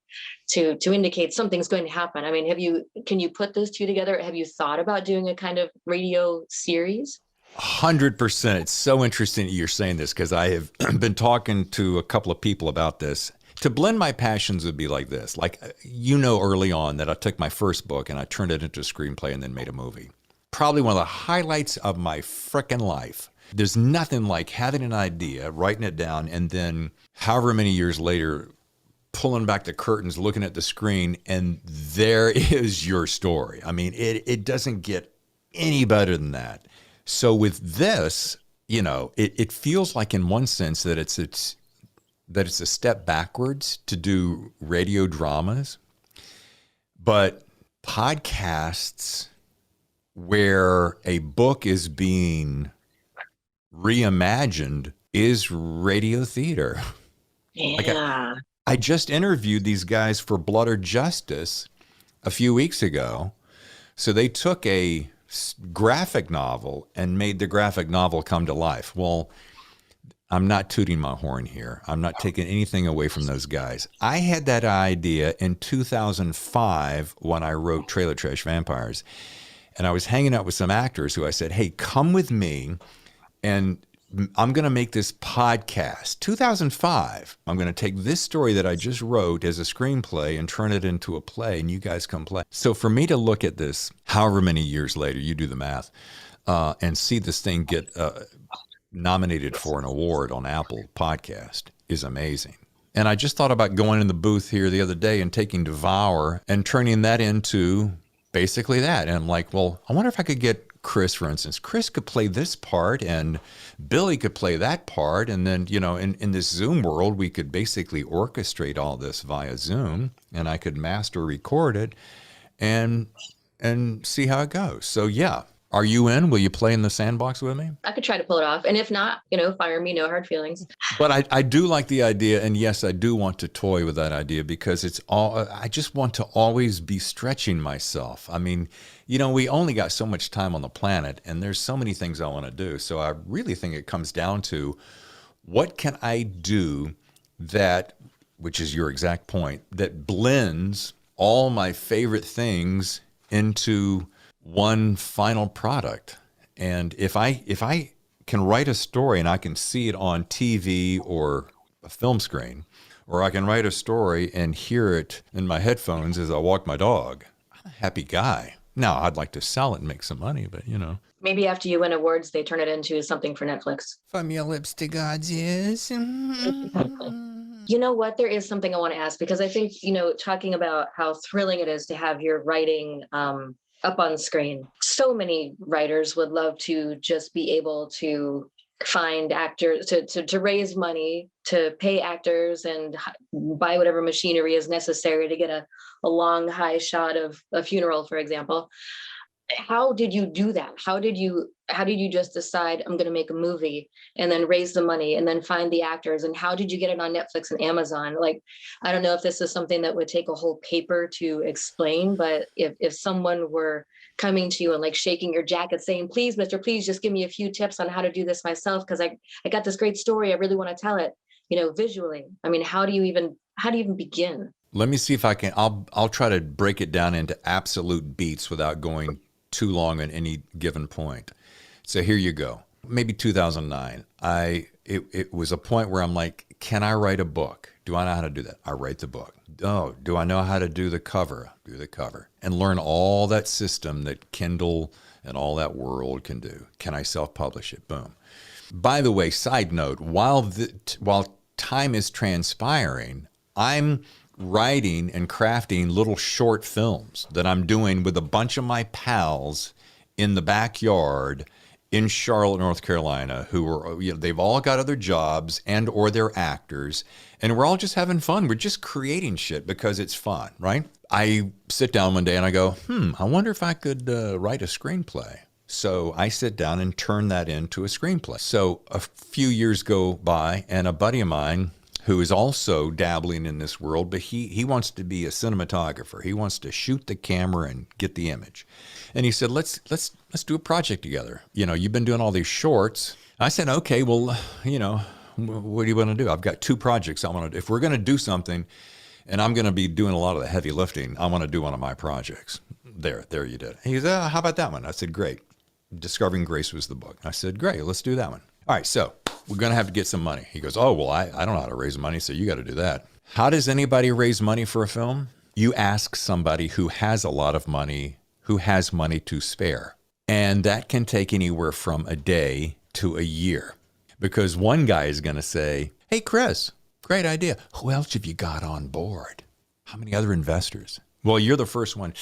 Speaker 2: to indicate something's going to happen. I mean, can you put those two together? Have you thought about doing a kind of radio series?
Speaker 1: 100%. It's so interesting that you're saying this because I have been talking to a couple of people about this. To blend my passions would be like this. Like, early on that I took my first book and I turned it into a screenplay and then made a movie. Probably one of the highlights of my frickin' life. There's nothing like having an idea, writing it down, and then however many years later, pulling back the curtains, looking at the screen, and there is your story. I mean, it doesn't get any better than that. So with this, it feels like in one sense that it's a step backwards to do radio dramas, but podcasts where a book is being reimagined is radio theater.
Speaker 2: Yeah.
Speaker 1: Like I just interviewed these guys for Blood or Justice a few weeks ago. So they took a graphic novel and made the graphic novel come to life. Well, I'm not tooting my horn here. I'm not taking anything away from those guys. I had that idea in 2005 when I wrote Trailer Trash Vampires. And I was hanging out with some actors who I said, hey, come with me and I'm going to make this podcast. 2005, I'm going to take this story that I just wrote as a screenplay and turn it into a play, and you guys come play. So for me to look at this, however many years later, you do the math, and see this thing get nominated for an award on Apple Podcast is amazing. And I just thought about going in the booth here the other day and taking Devour and turning that into basically that. And I'm like, well, I wonder if I could get Kris, for instance. Kris could play this part and Billy could play that part. And then, in this Zoom world, we could basically orchestrate all this via Zoom, and I could master record it and see how it goes. So yeah. Are you in? Will you play in the sandbox with me?
Speaker 2: I could try to pull it off. And if not, fire me, no hard feelings.
Speaker 1: But I do like the idea. And yes, I do want to toy with that idea because I just want to always be stretching myself. I mean, we only got so much time on the planet and there's so many things I want to do. So I really think it comes down to what can I do that, which is your exact point, that blends all my favorite things into one final product. And if I can write a story and I can see it on TV or a film screen, or I can write a story and hear it in my headphones as I walk my dog, I'm a happy guy. Now, I'd like to sell it and make some money, but
Speaker 2: Maybe after you win awards, they turn it into something for Netflix.
Speaker 1: From your lips to God's ears.
Speaker 2: You know what? There is something I want to ask, because I think, talking about how thrilling it is to have your writing up on screen. So many writers would love to just be able to find actors, to raise money, to pay actors and buy whatever machinery is necessary to get a long high shot of a funeral, for example. How did you do that? How did you just decide, I'm going to make a movie, and then raise the money and then find the actors? And how did you get it on Netflix and Amazon? Like, I don't know if this is something that would take a whole paper to explain, but if someone were coming to you and like shaking your jacket saying, please, mister, please just give me a few tips on how to do this myself, because I got this great story, I really want to tell it, visually. I mean, how do you even begin?
Speaker 1: Let me see if I can. I'll try to break it down into absolute beats without going too long on any given point. So here you go. Maybe 2009. It was a point where I'm like, can I write a book? Do I know how to do that? I write the book. Oh, do I know how to do the cover? Do the cover. And learn all that system that Kindle and all that world can do. Can I self-publish it? Boom. By the way, side note, while time is transpiring, I'm writing and crafting little short films that I'm doing with a bunch of my pals in the backyard in Charlotte, North Carolina, who are, they've all got other jobs and or they're actors, and we're all just having fun. We're just creating shit because it's fun, right? I sit down one day and I go, I wonder if I could write a screenplay. So I sit down and turn that into a screenplay. So a few years go by, and a buddy of mine who is also dabbling in this world, but he wants to be a cinematographer. He wants to shoot the camera and get the image. And he said, let's do a project together. You've been doing all these shorts. I said, okay, well, what do you want to do? I've got 2 projects I want to do. If we're going to do something, and I'm going to be doing a lot of the heavy lifting, I want to do one of my projects. There you did. He said, how about that one? I said, great. Discovering Grace was the book. I said, great, let's do that one. All right, so we're going to have to get some money. He goes, oh, well, I don't know how to raise money, so you got to do that. How does anybody raise money for a film? You ask somebody who has a lot of money, who has money to spare. And that can take anywhere from a day to a year. Because one guy is going to say, hey, Kris, great idea. Who else have you got on board? How many other investors? Well, you're the first one.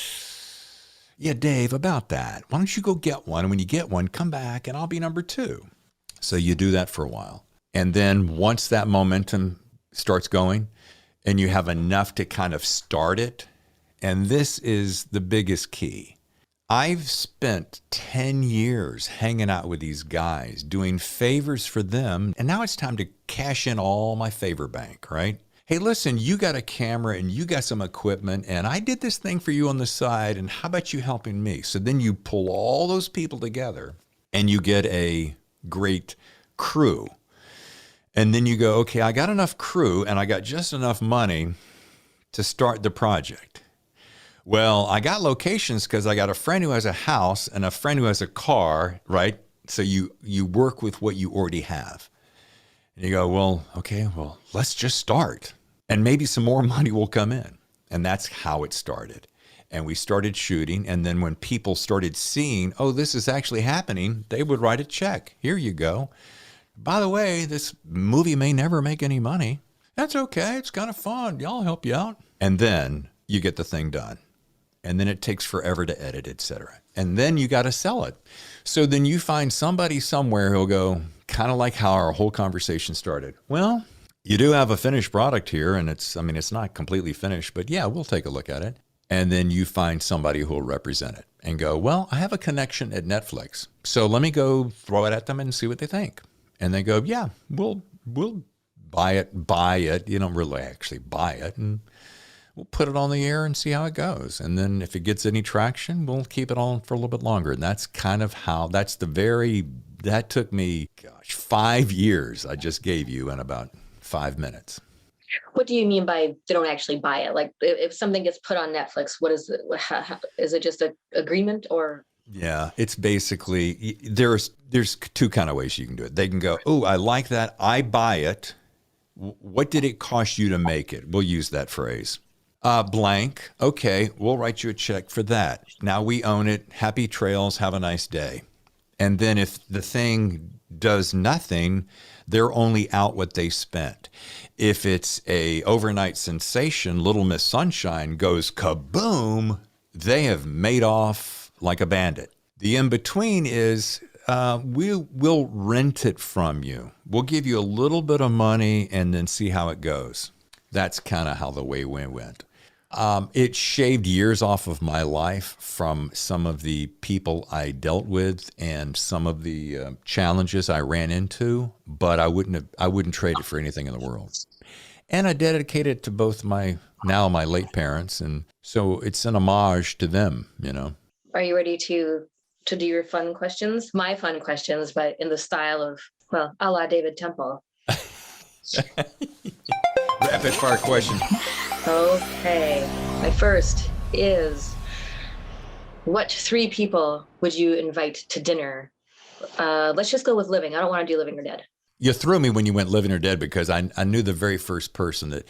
Speaker 1: Yeah, Dave, about that. Why don't you go get one? And when you get one, come back and I'll be number 2. So you do that for a while. And then once that momentum starts going and you have enough to kind of start it, and this is the biggest key. I've spent 10 years hanging out with these guys, doing favors for them. And now it's time to cash in all my favor bank, right? Hey, listen, you got a camera and you got some equipment and I did this thing for you on the side. And how about you helping me? So then you pull all those people together and you get a great crew. And then you go, okay, I got enough crew and I got just enough money to start the project. Well, I got locations because I got a friend who has a house and a friend who has a car, right? So you work with what you already have. And you go, well, okay, well, let's just start. And maybe some more money will come in. And that's how it started. And we started shooting. And then when people started seeing, oh, this is actually happening, they would write a check. Here you go. By the way, this movie may never make any money. That's okay. It's kind of fun. I'll help you out. And then you get the thing done. And then it takes forever to edit, etc. And then you got to sell it. So then you find somebody somewhere who'll go, kind of like how our whole conversation started. Well, you do have a finished product here, and it's not completely finished, but yeah, we'll take a look at it. And then you find somebody who will represent it and go, well, I have a connection at Netflix, so let me go throw it at them and see what they think. And they go, yeah, we'll buy it. You don't really actually buy it, and we'll put it on the air and see how it goes. And then if it gets any traction, we'll keep it on for a little bit longer. And that's kind of how, that took me, 5 years I just gave you in about 5 minutes.
Speaker 2: What do you mean by they don't actually buy it? Like if something gets put on Netflix, what is it? Is it just an agreement or?
Speaker 1: Yeah, it's basically, there's 2 kind of ways you can do it. They can go, oh, I like that. I buy it. What did it cost you to make it? We'll use that phrase. Blank. Okay, we'll write you a check for that. Now we own it. Happy trails. Have a nice day. And then if the thing does nothing, they're only out what they spent. If it's a overnight sensation, Little Miss Sunshine goes kaboom, they have made off like a bandit. The in-between is we'll rent it from you. We'll give you a little bit of money and then see how it goes. That's kind of how the way we went. It shaved years off of my life from some of the people I dealt with and some of the challenges I ran into, but I wouldn't trade it for anything in the world. And I dedicate it to both my late parents, and so it's an homage to them, you know.
Speaker 2: Are you ready to do your fun questions? My fun questions, but in the style of, well, a la David Temple.
Speaker 1: Rapid fire question.
Speaker 2: Okay. My first is, what 3 people would you invite to dinner? Let's just go with living. I don't want to do living or dead.
Speaker 1: You threw me when you went living or dead because I knew the very first person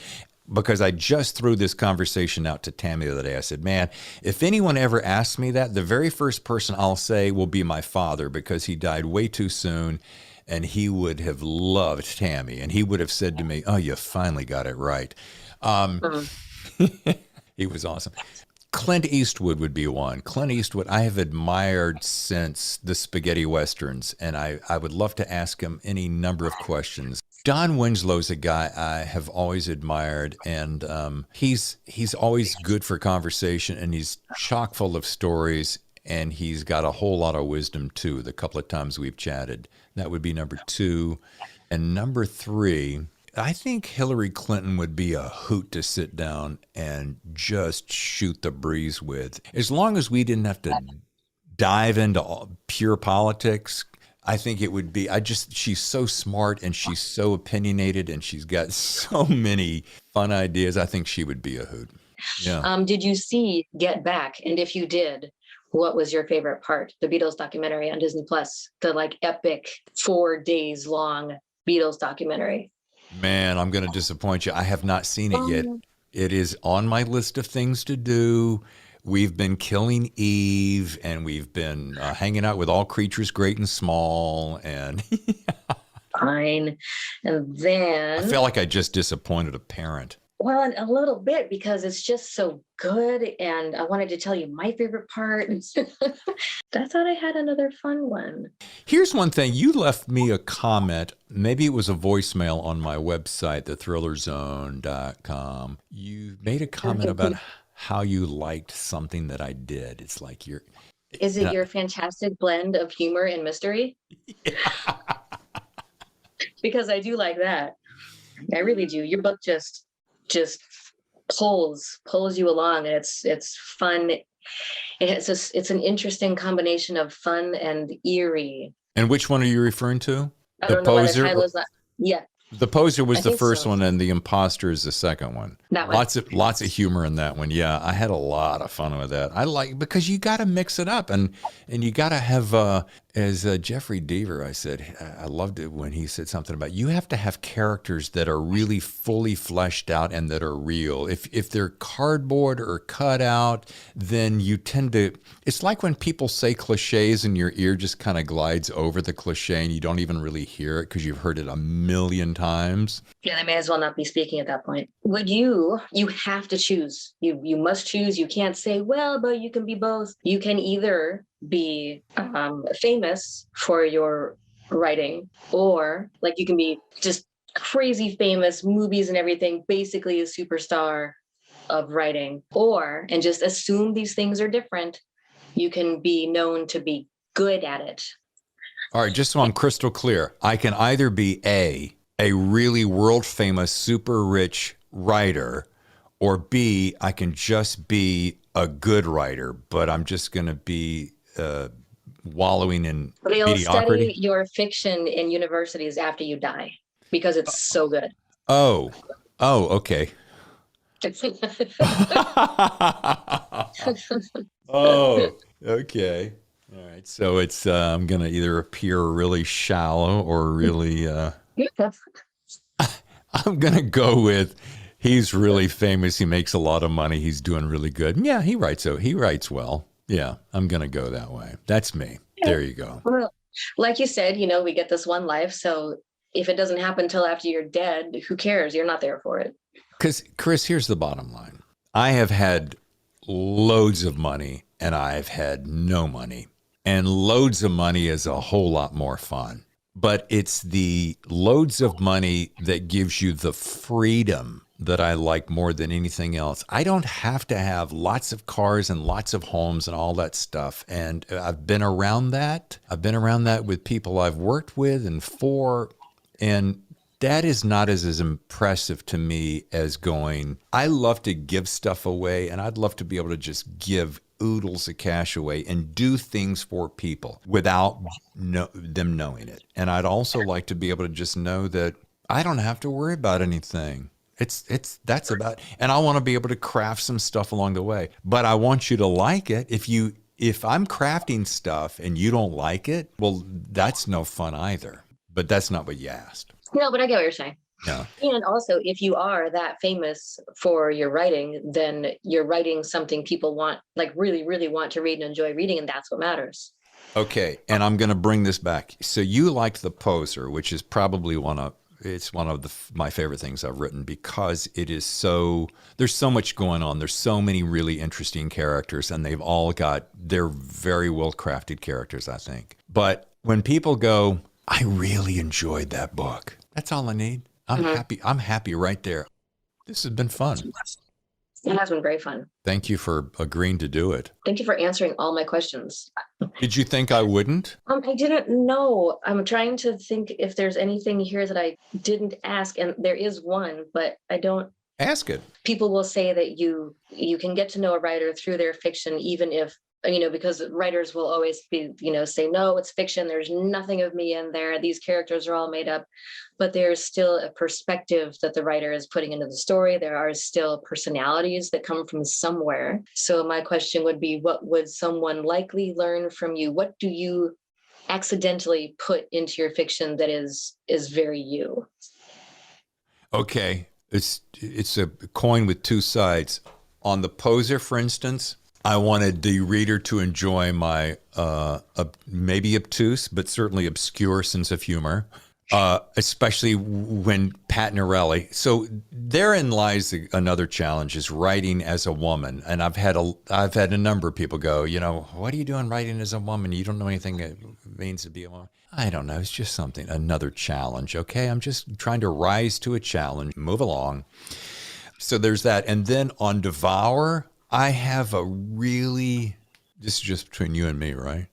Speaker 1: because I just threw this conversation out to Tammy the other day. I said, man, if anyone ever asks me that, the very first person I'll say will be my father because he died way too soon. And he would have loved Tammy. And he would have said to me, oh, you finally got it right. He was awesome. Clint Eastwood would be one. Clint Eastwood, I have admired since the spaghetti westerns. And I would love to ask him any number of questions. Don Winslow's a guy I have always admired. And he's always good for conversation. And he's chock full of stories. And he's got a whole lot of wisdom, too, the couple of times we've chatted. That would be number 2. And number 3, I think Hillary Clinton would be a hoot to sit down and just shoot the breeze with. As long as we didn't have to dive into pure politics, I think it would be, she's so smart and she's so opinionated and she's got so many fun ideas. I think she would be a hoot. Yeah.
Speaker 2: Did you see Get Back? And if you did, what was your favorite part? The Beatles documentary on Disney Plus, the like epic 4 days long Beatles documentary.
Speaker 1: Man, I'm going to disappoint you. I have not seen it yet. It is on my list of things to do. We've been killing Eve and we've been hanging out with all creatures great and small. And
Speaker 2: fine. And then
Speaker 1: I feel like I just disappointed a parent.
Speaker 2: Well, a little bit because it's just so good. And I wanted to tell you my favorite part. I thought I had another fun one.
Speaker 1: Here's one thing. You left me a comment. Maybe it was a voicemail on my website, thethrillerzone.com. You made a comment about how you liked something that I did. It's like
Speaker 2: Is it your fantastic blend of humor and mystery? Yeah. Because I do like that. I really do. Your book just pulls you along, and it's fun. It's an interesting combination of fun and eerie.
Speaker 1: And which one are you referring to?
Speaker 2: I don't know what the title is. Yeah.
Speaker 1: The Poser was the first one, and The Imposter is the second one.
Speaker 2: That one.
Speaker 1: Lots of humor in that one. Yeah, I had a lot of fun with that. I like because you got to mix it up, and you got to have as Jeffrey Deaver, I said, I loved it when he said something about you have to have characters that are really fully fleshed out and that are real. If they're cardboard or cut out, then you tend to. It's like when people say cliches and your ear just kind of glides over the cliche and you don't even really hear it because you've heard it a million times.
Speaker 2: Yeah, they may as well not be speaking at that point. Would you have to choose. You must choose. You can't say, well, but you can be both. You can either be famous for your writing, or like you can be just crazy famous, movies and everything, basically a superstar of writing, and just assume these things are different. You can be known to be good at it.
Speaker 1: All right, just so I'm crystal clear, I can either be a really world famous, super rich writer, or B, I can just be a good writer, but I'm just going to be wallowing in mediocrity.
Speaker 2: They'll study your fiction in universities after you die because it's so good.
Speaker 1: Oh, okay. Oh, okay. All right. So it's I'm going to either appear really shallow or really I'm going to go with He's really famous. He makes a lot of money. He's doing really good. Yeah, he writes well. Yeah, I'm going to go that way. That's me. There you go.
Speaker 2: Well, like you said, we get this one life. So if it doesn't happen until after you're dead, who cares? You're not there for it.
Speaker 1: Because, Kris, here's the bottom line. I have had loads of money and I've had no money. And loads of money is a whole lot more fun. But it's the loads of money that gives you the freedom that I like more than anything else. I don't have to have lots of cars and lots of homes and all that stuff. And I've been around that. I've been around that with people I've worked with and for. And that is not as impressive to me as going, I love to give stuff away and I'd love to be able to just give oodles of cash away and do things for people without them knowing it. And I'd also like to be able to just know that I don't have to worry about anything. That's about, and I want to be able to craft some stuff along the way, but I want you to like it. If I'm crafting stuff and you don't like it, well, that's no fun either, but that's not what you asked.
Speaker 2: No, but I get what you're saying.
Speaker 1: Yeah.
Speaker 2: And also, if you are that famous for your writing, then you're writing something people want, like really, really want to read and enjoy reading, and that's what matters.
Speaker 1: Okay, and I'm going to bring this back. So you liked The Poser, which is probably one of my favorite things I've written because there's so much going on. There's so many really interesting characters, and they're very well crafted characters, I think. But when people go, I really enjoyed that book. That's all I need. I'm happy. I'm happy right there. This has been fun.
Speaker 2: It has been very fun.
Speaker 1: Thank you for agreeing to do it.
Speaker 2: Thank you for answering all my questions.
Speaker 1: Did you think I wouldn't?
Speaker 2: I didn't know. I'm trying to think if there's anything here that I didn't ask, and there is one, but I don't.
Speaker 1: Ask it.
Speaker 2: People will say that you can get to know a writer through their fiction, even if, because writers will always be, say, no, it's fiction. There's nothing of me in there. These characters are all made up, but there's still a perspective that the writer is putting into the story. There are still personalities that come from somewhere. So my question would be, what would someone likely learn from you? What do you accidentally put into your fiction that is very you?
Speaker 1: Okay. It's a coin with two sides. On The Poser, for instance, I wanted the reader to enjoy my maybe obtuse, but certainly obscure sense of humor, especially when Pat Norelli. So therein lies another challenge: is writing as a woman. And I've had a number of people go, what are you doing writing as a woman? You don't know anything it means to be a woman. I don't know. It's just another challenge. Okay, I'm just trying to rise to a challenge, move along. So there's that, and then on Devour, I have this is just between you and me, right?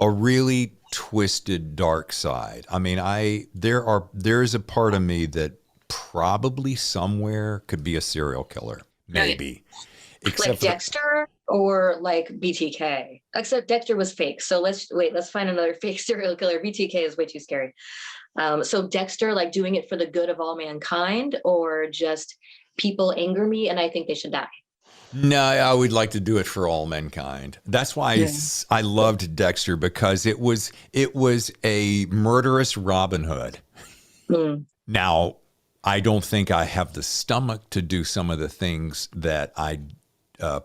Speaker 1: A really twisted dark side. I mean, there is a part of me that probably somewhere could be a serial killer, maybe.
Speaker 2: Except like Dexter or like BTK. Except Dexter was fake. So let's find another fake serial killer. BTK is way too scary. So Dexter, like doing it for the good of all mankind, or just people anger me and I think they should die?
Speaker 1: No, I would like to do it for all mankind. That's why I loved Dexter, because it was a murderous Robin Hood. Now, I don't think I have the stomach to do some of the things that I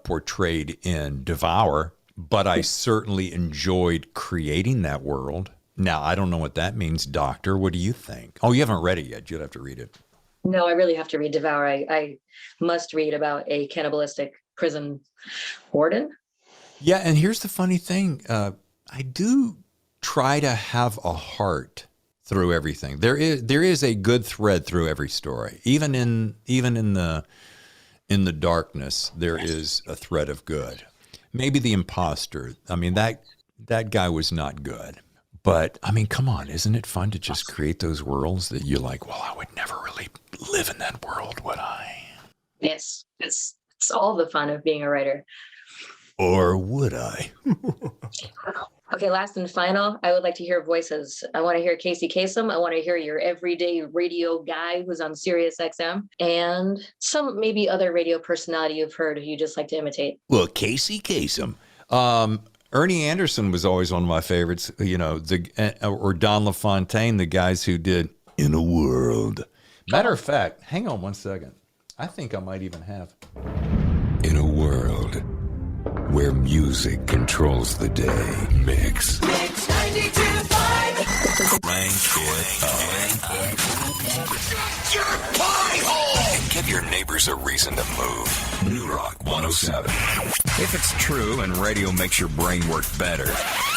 Speaker 1: portrayed in Devour, but I certainly enjoyed creating that world. Now, I don't know what that means, Doctor. What do you think? Oh, you haven't read it yet. You'll have to read it.
Speaker 2: No, I really have to read Devour. I must read about a cannibalistic prison warden.
Speaker 1: Yeah, and here's the funny thing. I do try to have a heart through everything. There is a good thread through every story. Even in the darkness, there is a thread of good. Maybe the imposter. I mean, that guy was not good. But, I mean, come on, isn't it fun to just create those worlds that you're like, well, I would never really live in that world, would I?
Speaker 2: Yes, it's all the fun of being a writer.
Speaker 1: Or would I?
Speaker 2: Okay, last and final, I would like to hear voices. I want to hear Casey Kasem. I want to hear your everyday radio guy who's on Sirius XM, and some maybe other radio personality you've heard who you just like to imitate.
Speaker 1: Well, Casey Kasem. Ernie Anderson was always one of my favorites, or Don LaFontaine, the guys who did In a World Matter of fact, hang on one second. I think I might even have. In a world where music controls the day, mix 92.5. Rank it up. Your pie hole! And give your neighbors a reason to move. New Rock 107. If it's true and radio makes your brain work better,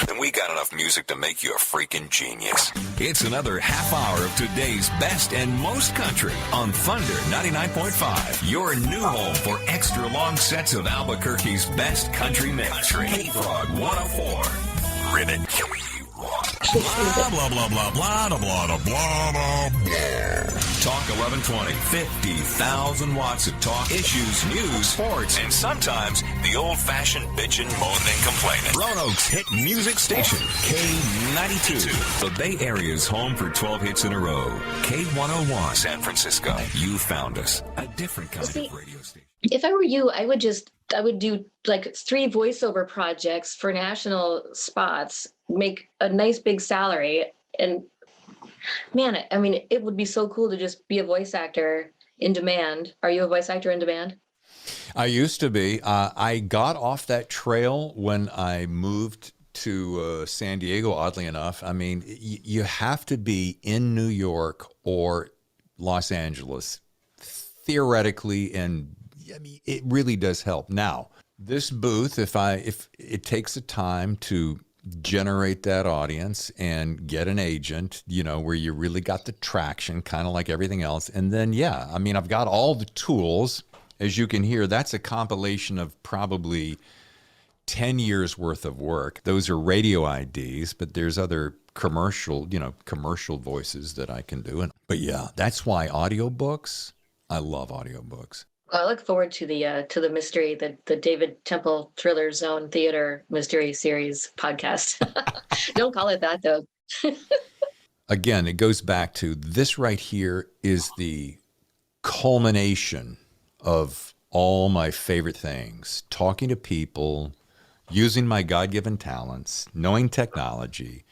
Speaker 1: then we got enough music to make you a freaking genius. It's another half hour of today's best and most country on Thunder 99.5. Your new home for extra long sets of Albuquerque's best country mix. K-Frog 104. Ribbon. Blah, blah, blah, blah, blah, blah, blah, blah, blah, blah. Talk 1120. 50,000 watts of talk, issues, news, sports, and sometimes the old-fashioned bitchin', moaning, and complaining. Roanoke's hit music station, K92. The Bay Area's home for 12 hits in a row. K101, San Francisco. You found us. A different kind of radio station.
Speaker 2: If I were you, I would do like 3 voiceover projects for national spots, make a nice big salary. And man, I mean, it would be so cool to just be a voice actor in demand. Are you a voice actor in demand?
Speaker 1: I used to be. I got off that trail when I moved to San Diego, oddly enough. I mean, you have to be in New York or Los Angeles, theoretically, and I mean, it really does help. Now, this booth, if it takes a time to generate that audience and get an agent, where you really got the traction, kind of like everything else. And then, yeah, I mean, I've got all the tools. As you can hear, that's a compilation of probably 10 years worth of work. Those are radio IDs, but there's other commercial voices that I can do. But yeah, that's why audiobooks, I love audiobooks.
Speaker 2: Well, I look forward to the mystery, the David Temple Thriller Zone Theater Mystery Series podcast. Don't call it that, though.
Speaker 1: Again, it goes back to this right here is the culmination of all my favorite things. Talking to people, using my God-given talents, knowing technology,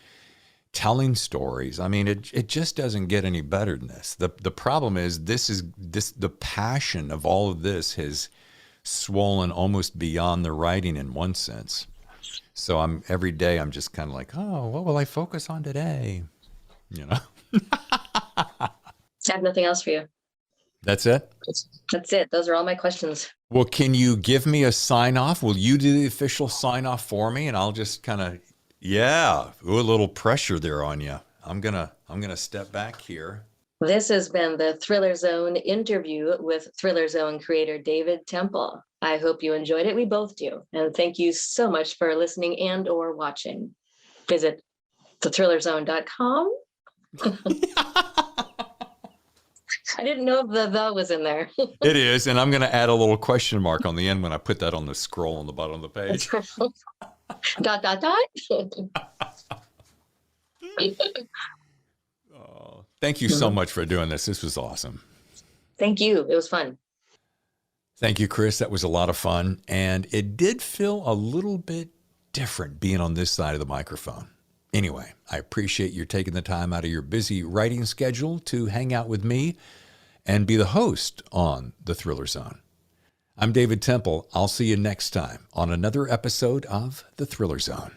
Speaker 1: telling stories. I mean, it just doesn't get any better than this. The problem is the passion of all of this has swollen almost beyond the writing in one sense. So every day I'm just kind of like, oh, what will I focus on today?
Speaker 2: I have nothing else for you.
Speaker 1: That's it?
Speaker 2: That's it. Those are all my questions.
Speaker 1: Well, can you give me a sign off? Will you do the official sign off for me? And I'll just kind of, a little pressure there on you. I'm gonna step back here.
Speaker 2: This has been the Thriller Zone interview with Thriller Zone creator David Temple. I hope you enjoyed it. We both do. And thank you so much for listening and or watching. Visit thethrillerzone.com. I didn't know if the was in there.
Speaker 1: It is, and I'm going to add a little question mark on the end when I put that on the scroll on the bottom of the page. ... Oh, thank you so much for doing this. This was awesome.
Speaker 2: Thank you. It was fun.
Speaker 1: Thank you, Kris. That was a lot of fun, and it did feel a little bit different being on this side of the microphone. Anyway, I appreciate you taking the time out of your busy writing schedule to hang out with me and be the host on The Thriller Zone. I'm David Temple. I'll see you next time on another episode of The Thriller Zone.